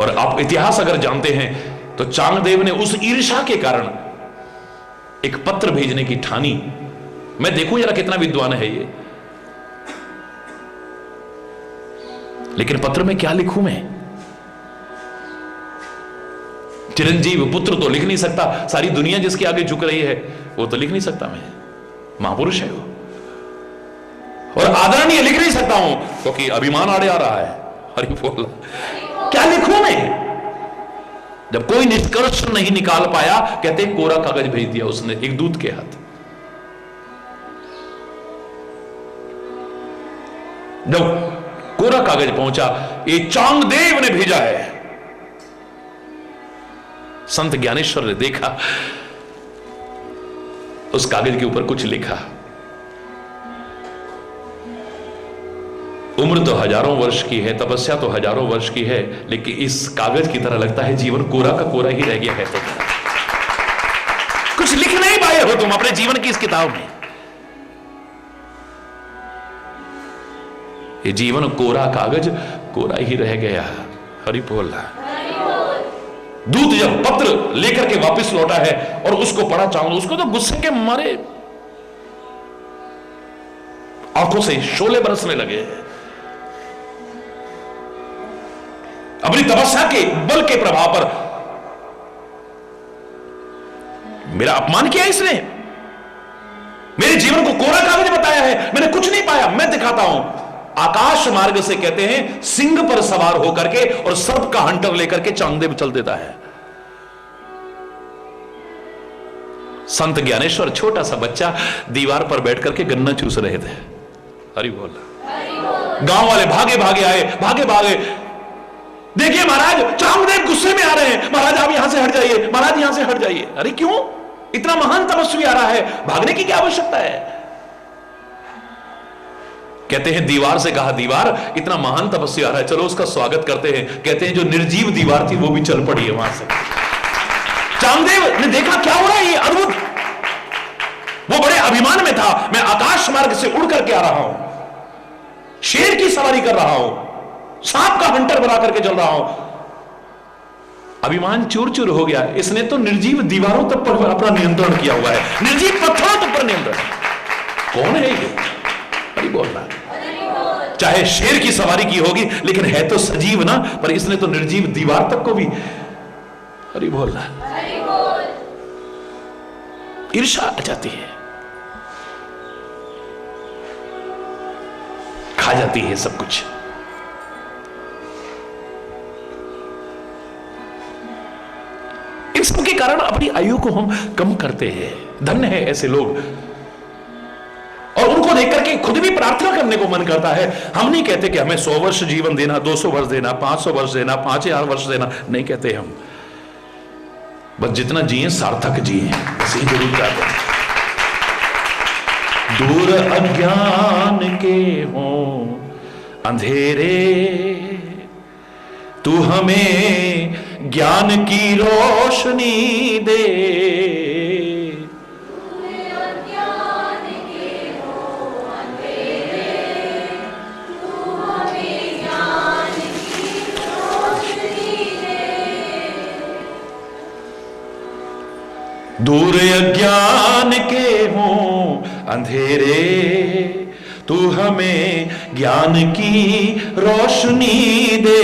Speaker 2: और आप इतिहास अगर जानते हैं तो चांगदेव ने उस ईर्ष्या के कारण एक पत्र भेजने की ठानी। मैं देखूं जरा कितना विद्वान है ये, लेकिन पत्र में क्या लिखूं मैं? चिरंजीव पुत्र तो लिख नहीं सकता, सारी दुनिया जिसके आगे झुक रही है वो तो लिख नहीं सकता। मैं महापुरुष है वो, और आदरणीय लिख नहीं सकता हूं क्योंकि अभिमान आड़े आ रहा है। हरि बोल। क्या लिखूं मैं? जब कोई निष्कर्ष नहीं निकाल पाया, कहते कोरा कागज भेज दिया उसने एक दूत के हाथ। जब कोरा कागज पहुंचा, ये चांगदेव ने भेजा है। संत ज्ञानेश्वर ने देखा, उस कागज के ऊपर कुछ लिखा। उम्र तो हजारों वर्ष की है, तपस्या तो हजारों वर्ष की है, लेकिन इस कागज की तरह लगता है जीवन कोरा का कोरा ही रह गया है। तो कुछ लिख नहीं पाए हो तुम अपने जीवन की इस किताब में। ये जीवन कोरा कागज कोरा ही रह गया। हरि बोल। दूत जब पत्र लेकर के वापस लौटा है और उसको पढ़ा चांगदेव, उसको तो गुस्से के मारे आंखों से शोले बरसने लगे। अपनी तपस्या के बल के प्रभाव पर मेरा अपमान किया इसने, मेरे जीवन को कोरा कागज बताया है, मैंने कुछ नहीं पाया। मैं दिखाता हूं। आकाश मार्ग से कहते हैं सिंह पर सवार होकर के और सर्प का हंटर लेकर के चांगदेव चल देता है। संत ज्ञानेश्वर छोटा सा बच्चा दीवार पर बैठ करके गन्ना चूस रहे थे। हरि बोल। गांव वाले भागे भागे आए, भागे भागे, देखिए महाराज चांगदेव गुस्से में आ रहे हैं, महाराज आप यहां से हट जाइए, महाराज यहां से हट जाइए। अरे क्यों? इतना महान तपस्वी आ रहा है, भागने की क्या आवश्यकता है? कहते हैं दीवार से कहा, दीवार इतना महान तपस्वी आ रहा है, चलो उसका स्वागत करते हैं। कहते हैं जो निर्जीव दीवार थी वो भी चल पड़ी है वहां से। चांगदेव ने देखा क्या हो रहा है, ये अद्भुत। वो बड़े अभिमान में था, मैं आकाश मार्ग से उड़ करके आ रहा हूं, शेर की सवारी कर रहा हूं, सांप का हंटर बना करके चल रहा हूं। अभिमान चूर चूर हो गया। इसने तो निर्जीव दीवारों तक पर अपना नियंत्रण किया हुआ है, निर्जीव पत्थरों तक पर नियंत्रण। कौन है ये? अरे बोल रहा, चाहे शेर की सवारी की होगी लेकिन है तो सजीव ना, पर इसने तो निर्जीव दीवार तक को भी। अरे बोल रहा, ईर्ष्या आ जाती है, खा जाती है सब कुछ। इन सब के कारण अपनी आयु को हम कम करते हैं। धन्य है ऐसे लोग, और उनको देख करके खुद भी प्रार्थना करने को मन करता है। हम नहीं कहते कि हमें 100 वर्ष जीवन देना, 200 वर्ष देना, 500 वर्ष देना, 5000 वर्ष देना, नहीं कहते हम। बस जितना जिए सार्थक जिए, बस ये जरूर चाहते हैं। दूर अज्ञान के हों अंधेरे, तू हमें ज्ञान की रोशनी दे। दूर अज्ञान के हों अंधेरे, तू हमें ज्ञान की रोशनी दे।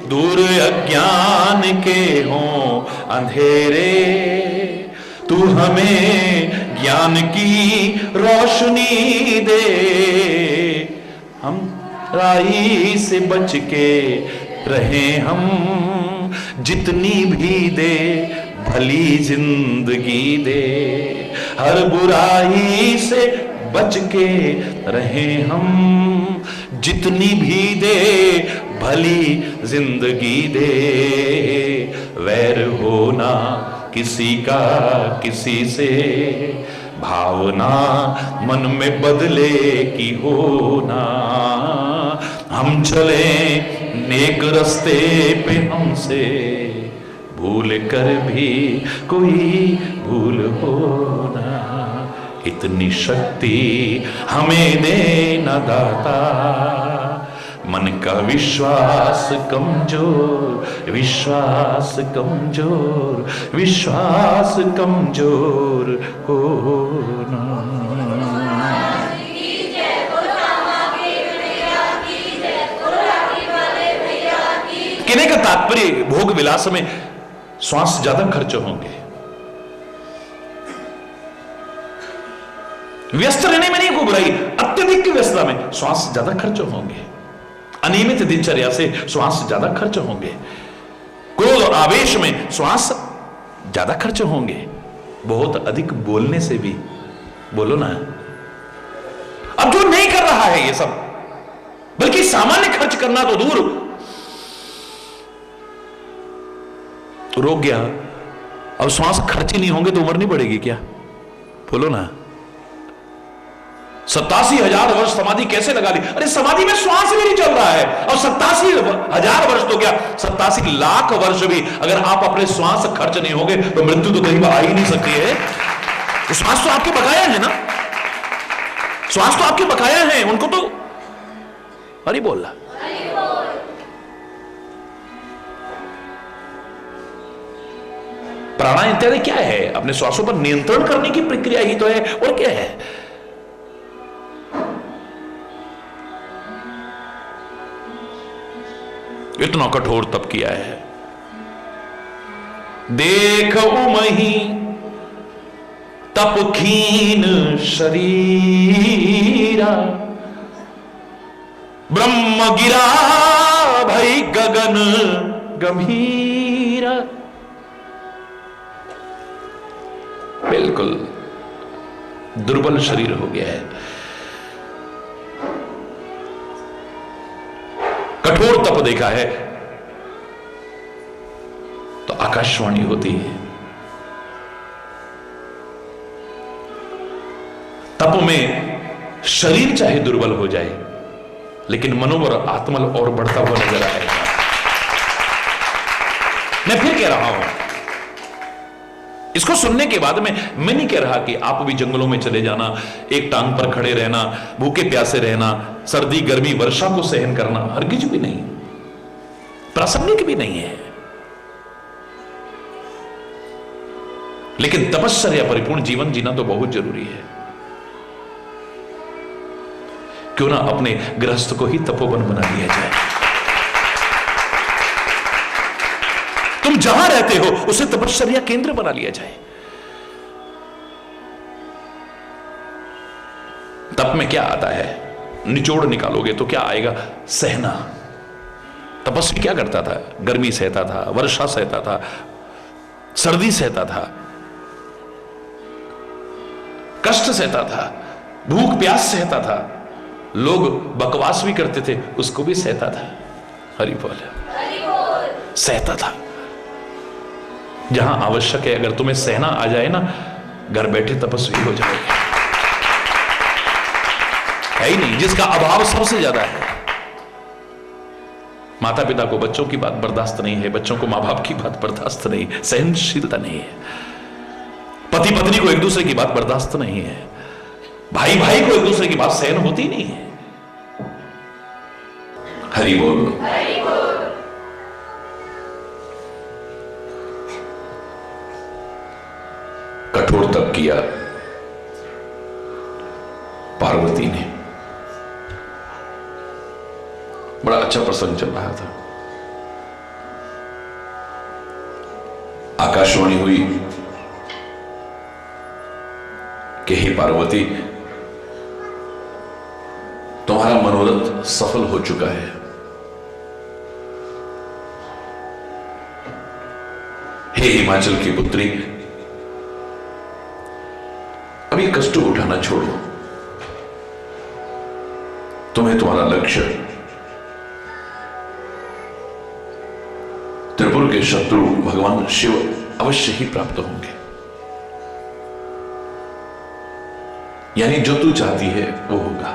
Speaker 2: दूर अज्ञान के हों अंधेरे, तू हमें ज्ञान की रोशनी दे। हम राही से बच के रहे, हम जितनी भी दे भली जिंदगी दे। हर बुराई से बच के रहे हम, जितनी भी दे भली जिंदगी दे। वैर होना किसी का किसी से, भावना मन में बदले की होना। हम चले नेक रस्ते पे, हमसे भूल कर भी कोई भूल होना। इतनी शक्ति हमें देना दाता, मन का विश्वास कमजोर, विश्वास कमजोर, विश्वास कमजोर होना। कहने का तात्पर्य भोग विलास में श्वास ज्यादा खर्च होंगे। व्यस्त रहने में नहीं कोई बुराई, अत्यधिक की व्यस्तता में श्वास ज्यादा खर्च होंगे। अनियमित दिनचर्या से श्वास ज्यादा खर्च होंगे। क्रोध और आवेश में श्वास ज्यादा खर्च होंगे। बहुत अधिक बोलने से भी, बोलो ना। अब जो नहीं कर रहा है ये सब, बल्कि सामान्य खर्च करना तो दूर, रोक गया, अब श्वास खर्च ही नहीं होंगे तो उम्र नहीं बढ़ेगी क्या? बोलो ना। 87,000 वर्ष समाधि कैसे लगा ली? अरे समाधि में श्वास भी नहीं चल रहा है, और 87,000 वर्ष तो क्या, 87 लाख वर्ष भी अगर आप अपने श्वास खर्च नहीं होंगे तो मृत्यु तो कहीं आ ही नहीं सकती है। तो श्वास तो आपके बकाया है ना, श्वास तो आपके बकाया है, उनको तो हरि बोल रहा। प्राणायाम इत्यादि क्या है? अपने श्वासों पर नियंत्रण करने की प्रक्रिया ही तो है, और क्या है? इतना कठोर तप किया है। देख उमही तप खीन शरीरा, ब्रह्म गिरा भई गगन गंभीरा। बिल्कुल दुर्बल शरीर हो गया है। कठोर तप देखा है तो आकाशवाणी होती है। तप में शरीर चाहे दुर्बल हो जाए, लेकिन मनोबल आत्मल और बढ़ता हुआ नजर आएगा। मैं फिर कह रहा हूं, इसको सुनने के बाद में मैं नहीं कह रहा कि आप भी जंगलों में चले जाना, एक टांग पर खड़े रहना, भूखे प्यासे रहना, सर्दी गर्मी वर्षा को सहन करना, हरगिज भी नहीं, प्रासंगिक भी नहीं है। लेकिन तपस्या परिपूर्ण जीवन जीना तो बहुत जरूरी है। क्यों ना अपने गृहस्थ को ही तपोवन बना दिया जाए। तुम जहां रहते हो उसे तपस्या केंद्र बना लिया जाए। तप में क्या आता है? निचोड़ निकालोगे तो क्या आएगा? सहना। तपस्वी क्या करता था? गर्मी सहता था, वर्षा सहता था, सर्दी सहता था, कष्ट सहता था, भूख प्यास सहता था, लोग बकवास भी करते थे उसको भी सहता था। हरि बोल। सहता था। जहां आवश्यक है, अगर तुम्हें सहना आ जाए ना, घर बैठे तपस्वी हो जाओगे। है ही नहीं, जिसका अभाव सबसे ज्यादा है। माता पिता को बच्चों की बात बर्दाश्त नहीं है, बच्चों को मां बाप की बात बर्दाश्त नहीं, सहनशीलता नहीं है। पति पत्नी को एक दूसरे की बात बर्दाश्त नहीं है, भाई भाई को एक दूसरे की बात सहन होती नहीं है। हरि बोल। कठोर तप किया पार्वती ने। बड़ा अच्छा प्रसंग चल रहा था। आकाशवाणी हुई कि हे पार्वती, तुम्हारा मनोरथ सफल हो चुका है। हे हिमाचल की पुत्री, अब ये कष्ट उठाना छोड़ो। तुम्हें तुम्हारा लक्ष्य त्रिपुर के शत्रु भगवान शिव अवश्य ही प्राप्त होंगे। यानी जो तू चाहती है वो होगा।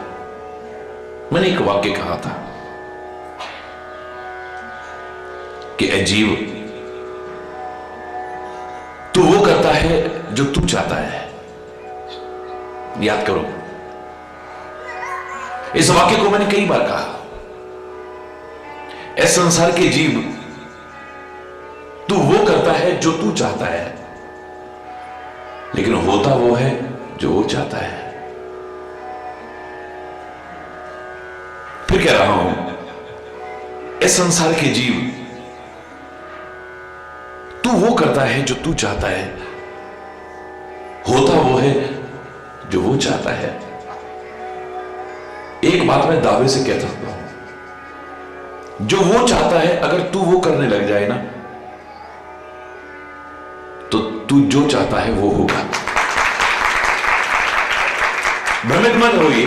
Speaker 2: मैंने एक वाक्य कहा था कि ए जीव, तू वो करता है जो तू चाहता है। याद करो, इस वाक्य को मैंने कई बार कहा। इस संसार के जीव, तू वो करता है जो तू चाहता है, लेकिन होता वो है जो वो चाहता है। फिर कह रहा हूं, इस संसार के जीव, तू वो करता है जो तू चाहता है, होता वो है जो वो चाहता है। एक बात मैं दावे से कह सकता हूं, जो वो चाहता है अगर तू वो करने लग जाए ना, तो तू जो चाहता है वो होगा। भ्रमित मत होइए,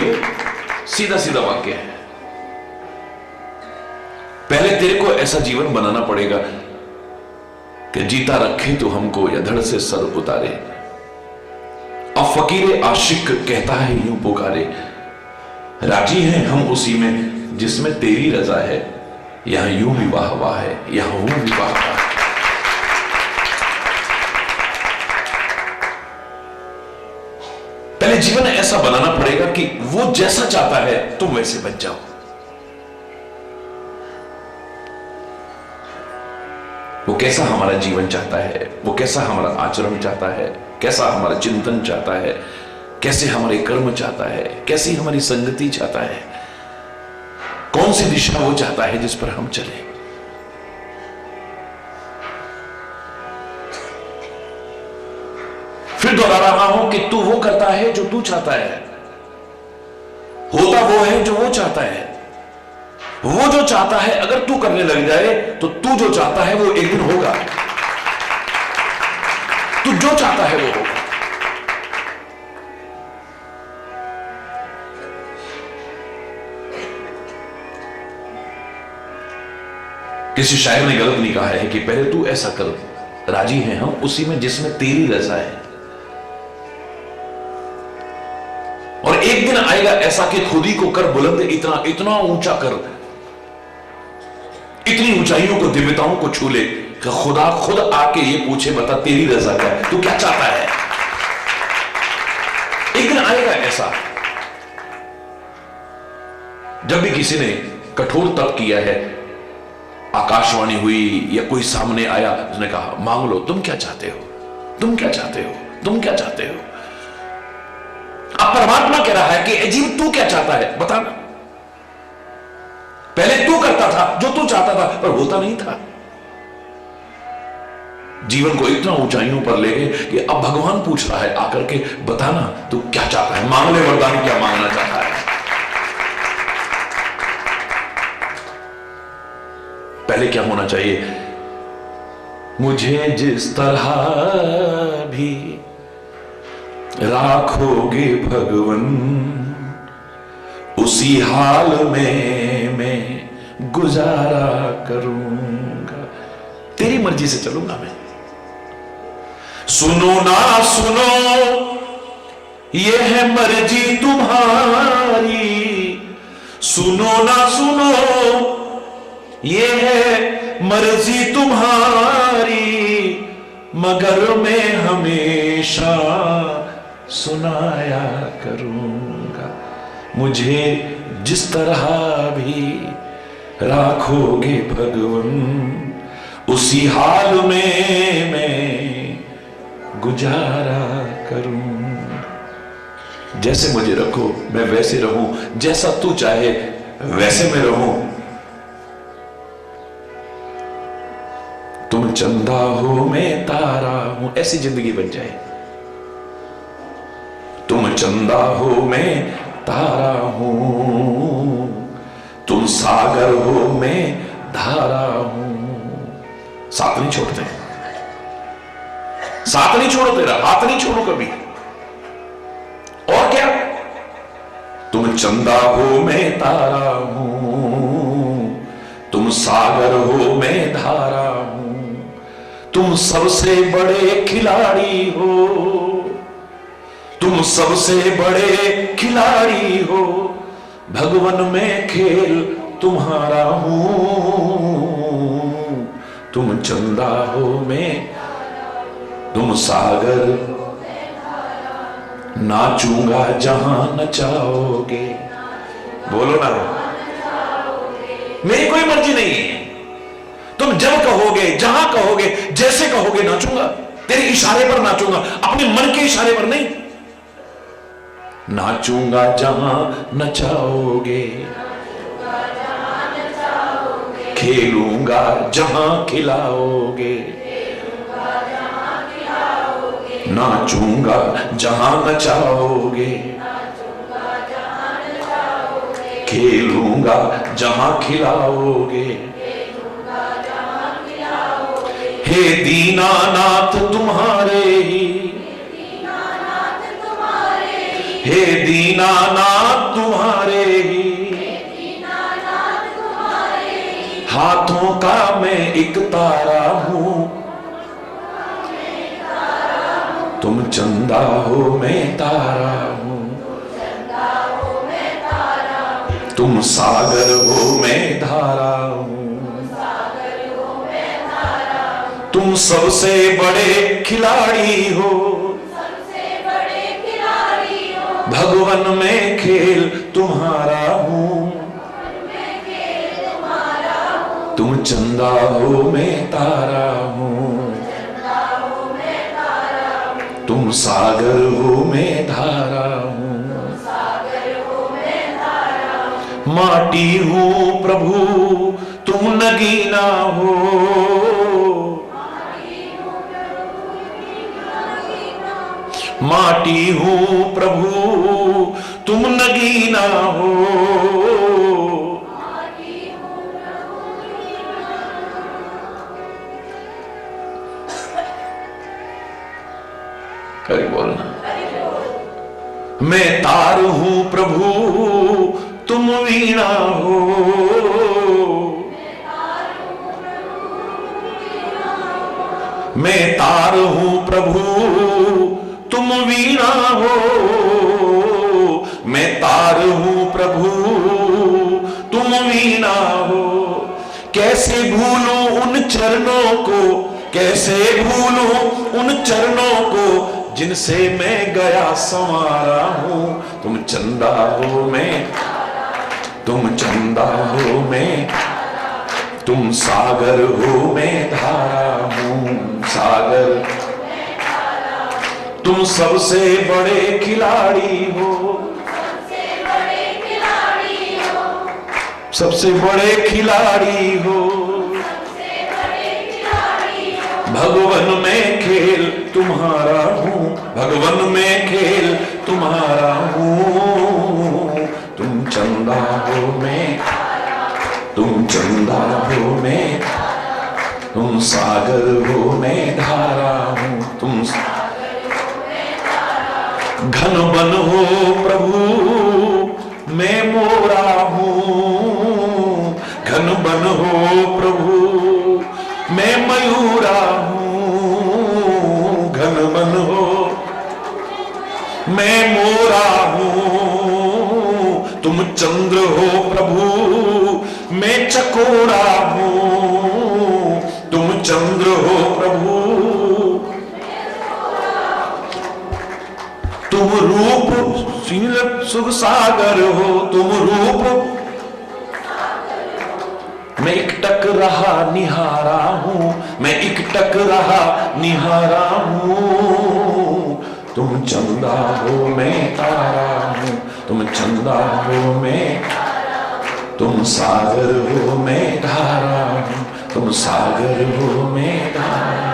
Speaker 2: सीधा सीधा वाक्य है। पहले तेरे को ऐसा जीवन बनाना पड़ेगा कि जीता रखे तो हमको या धड़ से सर उतारे। अब फकीर आशिक कहता है यूं पुकारे, राजी हैं हम उसी में जिसमें तेरी रजा है। यहां यूं विवाह वाह है, यहां वो विवाह वाह है। पहले जीवन ऐसा बनाना पड़ेगा कि वो जैसा चाहता है तुम वैसे बन जाओ। वो कैसा हमारा जीवन चाहता है, वो कैसा हमारा आचरण चाहता है, कैसा हमारा चिंतन चाहता है, कैसे हमारे कर्म चाहता है, कैसी हमारी संगति चाहता है, कौन सी दिशा वो चाहता है जिस पर हम चले। फिर दोहरा रहा हूं कि तू वो करता है जो तू चाहता है, होता वो है जो वो चाहता है। वो जो चाहता है अगर तू करने लग जाए तो तू जो चाहता है वो एक दिन होगा। तू जो चाहता है वो होगा। किसी शायर ने गलत नहीं कहा है कि पहले तू ऐसा कर, राजी हैं हम उसी में जिसमें तेरी रजा है। और एक दिन आएगा ऐसा कि खुद ही को कर बुलंद, इतना इतना ऊंचा कर, इतनी ऊंचाइयों को, दिव्यताओं को छू ले कि खुदा खुद आके ये पूछे, बता तेरी रजा क्या है, तू क्या चाहता है। एक दिन आएगा ऐसा। जब भी किसी ने कठोर तप किया है, आकाशवाणी हुई या कोई सामने आया, उसने कहा मांग लो, तुम क्या चाहते हो, तुम क्या चाहते हो, तुम क्या चाहते हो। अब परमात्मा कह रहा है कि अजीब तू क्या चाहता है बताना। पहले तू करता था जो तू चाहता था, पर होता नहीं था। जीवन को इतना ऊंचाइयों पर ले गए कि अब भगवान पूछ रहा है आकर के, बताना तू क्या चाहता है, मांग ले वरदान, क्या मांगना चाहता है। पहले क्या होना चाहिए, मुझे जिस तरह भी राखोगे भगवन, उसी हाल में मैं गुजारा करूंगा। तेरी मर्जी से चलूंगा मैं। सुनो ना सुनो, ये है मर्जी तुम्हारी, सुनो ना सुनो, ये है मर्जी तुम्हारी, मगर मैं हमेशा सुनाया करूंगा। मुझे जिस तरह भी राखोगे भगवन, उसी हाल में मैं गुजारा करूं, जैसे मुझे रखो मैं वैसे रहूं, जैसा तू चाहे वैसे मैं रहूं। तुम चंदा हो मैं तारा हूं, ऐसी जिंदगी बन जाए। तुम चंदा हो मैं तारा हूं, तुम सागर हो मैं धारा हूं। साथ नहीं छोड़ते, साथ नहीं छोड़ो, तेरा हाथ नहीं छोड़ो कभी। और क्या, तुम चंदा हो मैं तारा हूं, तुम सागर हो मैं धारा हूं, तुम सबसे बड़े खिलाड़ी हो, तुम सबसे बड़े खिलाड़ी हो, भगवन में खेल तुम्हारा हूं। तुम चंदा हो मैं, तुम सागर, नाचूंगा जहां नचाओगे। बोलो ना, मेरी कोई मर्जी नहीं है। तुम जब कहोगे, जहां कहोगे, जैसे कहोगे नाचूंगा, तेरे इशारे पर नाचूंगा, अपने मन के इशारे पर नहीं। नाचूंगा जहां नचाओगे, खेलूंगा जहां खिलाओगे, नाचूंगा जहां नचाओगे, खेलूंगा जहां खिलाओगे। हे दीनानाथ तुम्हारे ही, हे दीनानाथ तुम्हारे ही, हाथों का मैं एक तारा हूं, तुम चंदा हो मैं तारा हूं, तुम सागर हो मैं धारा हूं, तुम सबसे बड़े खिलाड़ी हो, भगवन में खेल तुम्हारा हूं। तुम चंदा हो मैं तारा हूं, तुम सागर हो मैं धारा हूं, माटी हूं प्रभु तुम नगीना हो, माटी हूं प्रभु तुम नगीना हो, करी बोलना। मैं तार हूं प्रभु तुम वीणा हो, मैं तार हूं प्रभु तुम वीणा हो, मैं तार हूं प्रभु तुम वीणा हो। कैसे भूलूं उन चरणों को, कैसे भूलूं उन चरणों को, जिनसे मैं गया संवारा हूं। तुम चंदा हो मैं, तुम चंदा हो मैं, तुम सागर हो मैं धारा हूं, सागर। तुम सबसे बड़े खिलाड़ी हो, सबसे बड़े खिलाड़ी हो, भगवन में खेल तुम्हारा हूं, भगवन में खेल तुम्हारा हूं। तुम चंदा हो मैं, तुम चंदा हो मैं, तुम सागर हो मैं धारा हूं, तुम घन बन हो प्रभु मैं मोरा हूं, घन बन हो प्रभु मैं मयूरा हूं, घन बन हो मैं मोरा हूं। तुम चंद्र हो प्रभु मैं चकोरा हूं, तुम चंद्र हो प्रभु, तुम रूप सुख सागर हो, तुम रूप मैं एकटक रहा निहारा हूं, मैं एकटक रहा निहारा हूं। तुम चंदा हो मैं तारा हूं, तुम चंदा हो मैं, तुम सागर हो मैं धारा हूं, तुम सागर हो मैं धारा,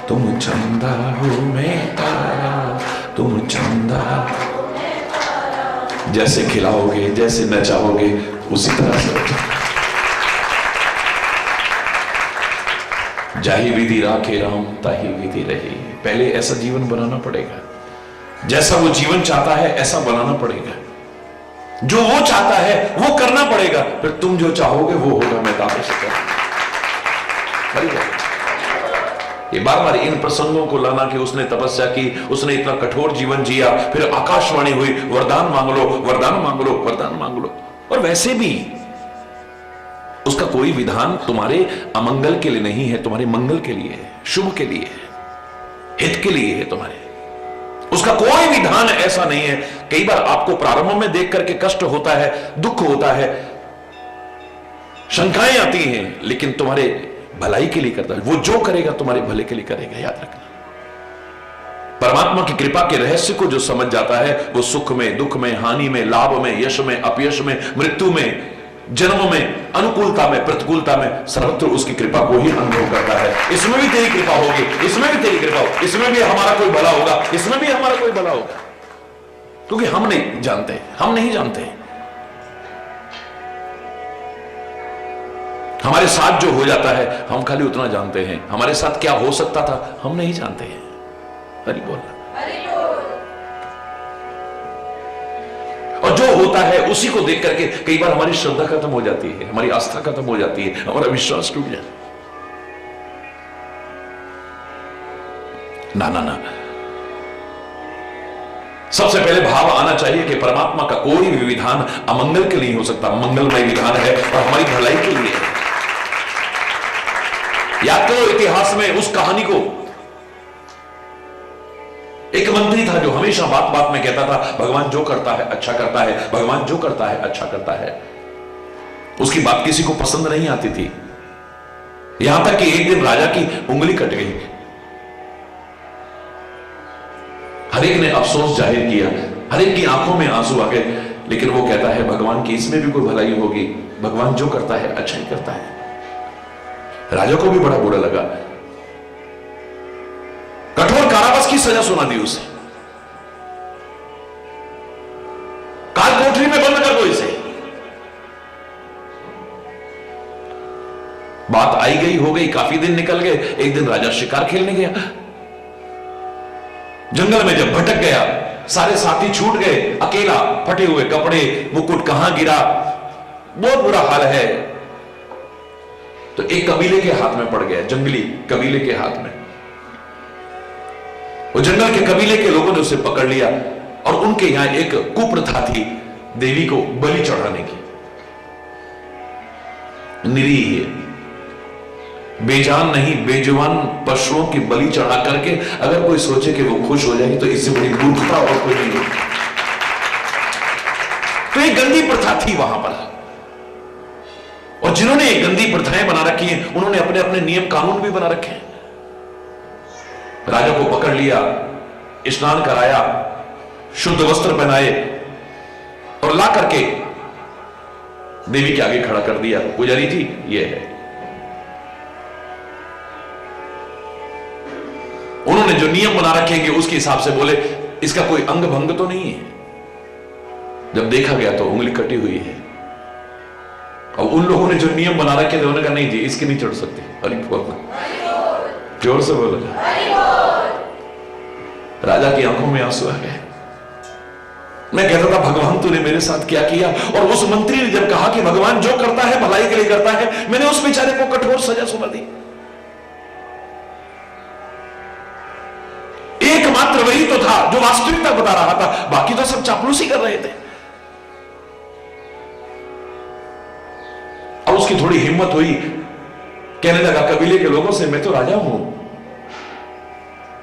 Speaker 2: तुम चंदा हो मैं तारा, तुम चंदा। जैसे खिलाओगे, जैसे नचाओगे, उसी तरह से जाही विधि राखे राम ताही विधि रही। पहले ऐसा जीवन बनाना पड़ेगा, जैसा वो जीवन चाहता है ऐसा बनाना पड़ेगा, जो वो चाहता है वो करना पड़ेगा, फिर तुम जो चाहोगे वो होगा। मैं दावे से कहता हूं, ये बार बार इन प्रसंगों को लाना कि उसने तपस्या की, उसने इतना कठोर जीवन जिया, फिर आकाशवाणी हुई वरदान मांग लो, वरदान मांग लो, वरदान मांग लो। और वैसे भी उसका कोई विधान तुम्हारे अमंगल के लिए नहीं है, तुम्हारे मंगल के लिए है, शुभ के लिए है, हित के लिए है तुम्हारे। उसका कोई विधान ऐसा नहीं है। कई बार आपको प्रारंभ में देख करके कष्ट होता है, दुख होता है, शंकाएं आती हैं, लेकिन तुम्हारे भलाई के लिए करता है। वो जो करेगा तुम्हारे भले के लिए करेगा, याद रखना। परमात्मा की कृपा के रहस्य को जो समझ जाता है वो सुख में, दुख में, हानि में, लाभ में, यश में, अपयश में, मृत्यु में, जन्म में, अनुकूलता में, प्रतिकूलता में, सर्वत्र उसकी कृपा को ही अनुभव करता है। इसमें भी तेरी कृपा होगी, इसमें भी तेरी कृपा होगी, इसमें भी हमारा कोई भला होगा, इसमें भी हमारा कोई भला होगा, क्योंकि हम नहीं जानते, हम नहीं जानते। हमारे साथ जो हो जाता है हम खाली उतना जानते हैं, हमारे साथ क्या हो सकता था हम नहीं जानते हैं। हरि बोल। और जो होता है उसी को देख करके कई बार हमारी श्रद्धा खत्म हो जाती है, हमारी आस्था खत्म हो जाती है, हमारा विश्वास टूट जाता है। ना ना ना, सबसे पहले भाव आना चाहिए कि परमात्मा का कोई भी विधान अमंगल के लिए नहीं हो सकता, मंगलमय विधान है और हमारी भलाई के लिए है। याद करो इतिहास में उस कहानी को, एक मंत्री था जो हमेशा बात बात में कहता था भगवान जो करता है अच्छा करता है, भगवान जो करता है अच्छा करता है। उसकी बात किसी को पसंद नहीं आती थी, यहां तक कि एक दिन राजा की उंगली कट गई। हर एक ने अफसोस जाहिर किया, हर एक की आंखों में आंसू आ गए, लेकिन वो कहता है भगवान की इसमें भी कोई भलाई होगी, भगवान जो करता है अच्छा ही करता है। राजा को भी बड़ा बुरा लगा, कठोर कारावास की सजा सुना दी उसे, काल कोठरी में बंद कर दो इसे। बात आई गई हो गई, काफी दिन निकल गए। एक दिन राजा शिकार खेलने गया, जंगल में जब भटक गया, सारे साथी छूट गए, अकेला, फटे हुए कपड़े, मुकुट कहां गिरा, बहुत बुरा हाल है। तो एक कबीले के हाथ में पड़ गया, जंगली कबीले के हाथ में। वो जंगल के कबीले के लोगों ने उसे पकड़ लिया और उनके यहां एक कुप्रथा थी देवी को बलि चढ़ाने की। निरीह, बेजान नहीं बेजुबान पशुओं की बलि चढ़ा करके अगर कोई सोचे कि वो खुश हो जाएगी तो इससे बड़ी मूर्खता और कोई नहीं होगी। तो एक गंदी प्रथा थी वहां पर, और जिन्होंने ये गंदी प्रथाएं बना रखी हैं उन्होंने अपने अपने नियम कानून भी बना रखे हैं। राजा को पकड़ लिया, स्नान कराया, शुद्ध वस्त्र पहनाए और ला करके देवी के आगे खड़ा कर दिया। पुजारी जी ये है। उन्होंने जो नियम बना रखेंगे उसके हिसाब से बोले इसका कोई अंग भंग तो नहीं है। जब देखा गया तो उंगली कटी हुई है, और उन लोगों ने जो नियम बना रखे थे उन्होंने कहा नहीं जी इसकी नहीं चढ़ सकती। अरे जोर से बोलो। राजा की आंखों में आंसू आ गए। मैं कहता था भगवान तूने मेरे साथ क्या किया, और उस मंत्री ने जब कहा कि भगवान जो करता है भलाई के लिए करता है, मैंने उस बेचारे को कठोर सजा सुना दी। एकमात्र वही तो था जो वास्तविकता बता रहा था, बाकी तो सब चापलूसी कर रहे थे। और उसकी थोड़ी हिम्मत हुई, कहने लगा कबीले के लोगों से मैं तो राजा हूं,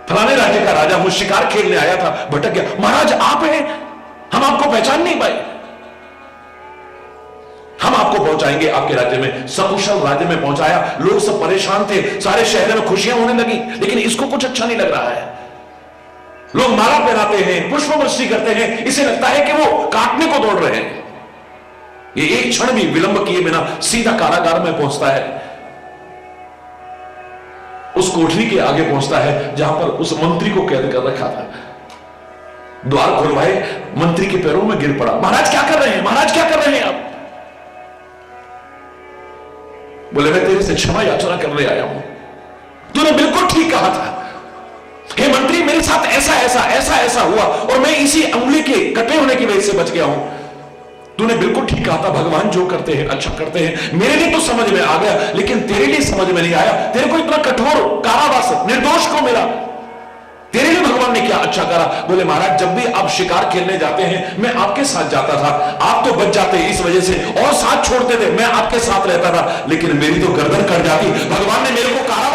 Speaker 2: फलाने राज्य का राजा हूं, शिकार खेलने आया था, भटक गया। महाराज आप हैं, हम आपको पहचान नहीं पाए, हम आपको पहुंचाएंगे आपके राज्य में। सकुशल राज्य में पहुंचाया, लोग सब परेशान थे, सारे शहर में खुशियां होने लगी, लेकिन इसको कुछ अच्छा नहीं लग रहा है। लोग माला पहनाते हैं, पुष्प वृष्टि करते हैं, इसे लगता है कि वो काटने को दौड़ रहे हैं। ये एक क्षण भी विलंब किए बिना सीधा कारागार में पहुंचता है, उस कोठरी के आगे पहुंचता है जहां पर उस मंत्री को कैद कर रखा था। द्वार खुलवाए, मंत्री के पैरों में गिर पड़ा। महाराज क्या कर रहे हैं, महाराज क्या कर रहे हैं आप? बोले मैं तेरे से क्षमा याचना करने आया हूं, तूने बिल्कुल ठीक कहा था। हे मंत्री, मेरे साथ ऐसा ऐसा ऐसा ऐसा हुआ और मैं इसी अंगुली के कटे होने की वजह से बच गया हूं। तूने बिल्कुल ठीक कहा था, भगवान जो करते हैं अच्छा करते हैं। मेरे लिए तो समझ में आ गया, लेकिन तेरे लिए समझ में नहीं आया। तेरे को इतना कठोर कारावास निर्दोष को मिला, तेरे लिए भगवान ने क्या अच्छा करा? बोले महाराज, जब भी आप शिकार खेलने जाते हैं मैं आपके साथ जाता था, आप तो बच जाते इस वजह से और साथ छोड़ते थे, मैं आपके साथ रहता था, लेकिन मेरी तो गर्दन कट जाती। भगवान ने मेरे को कारा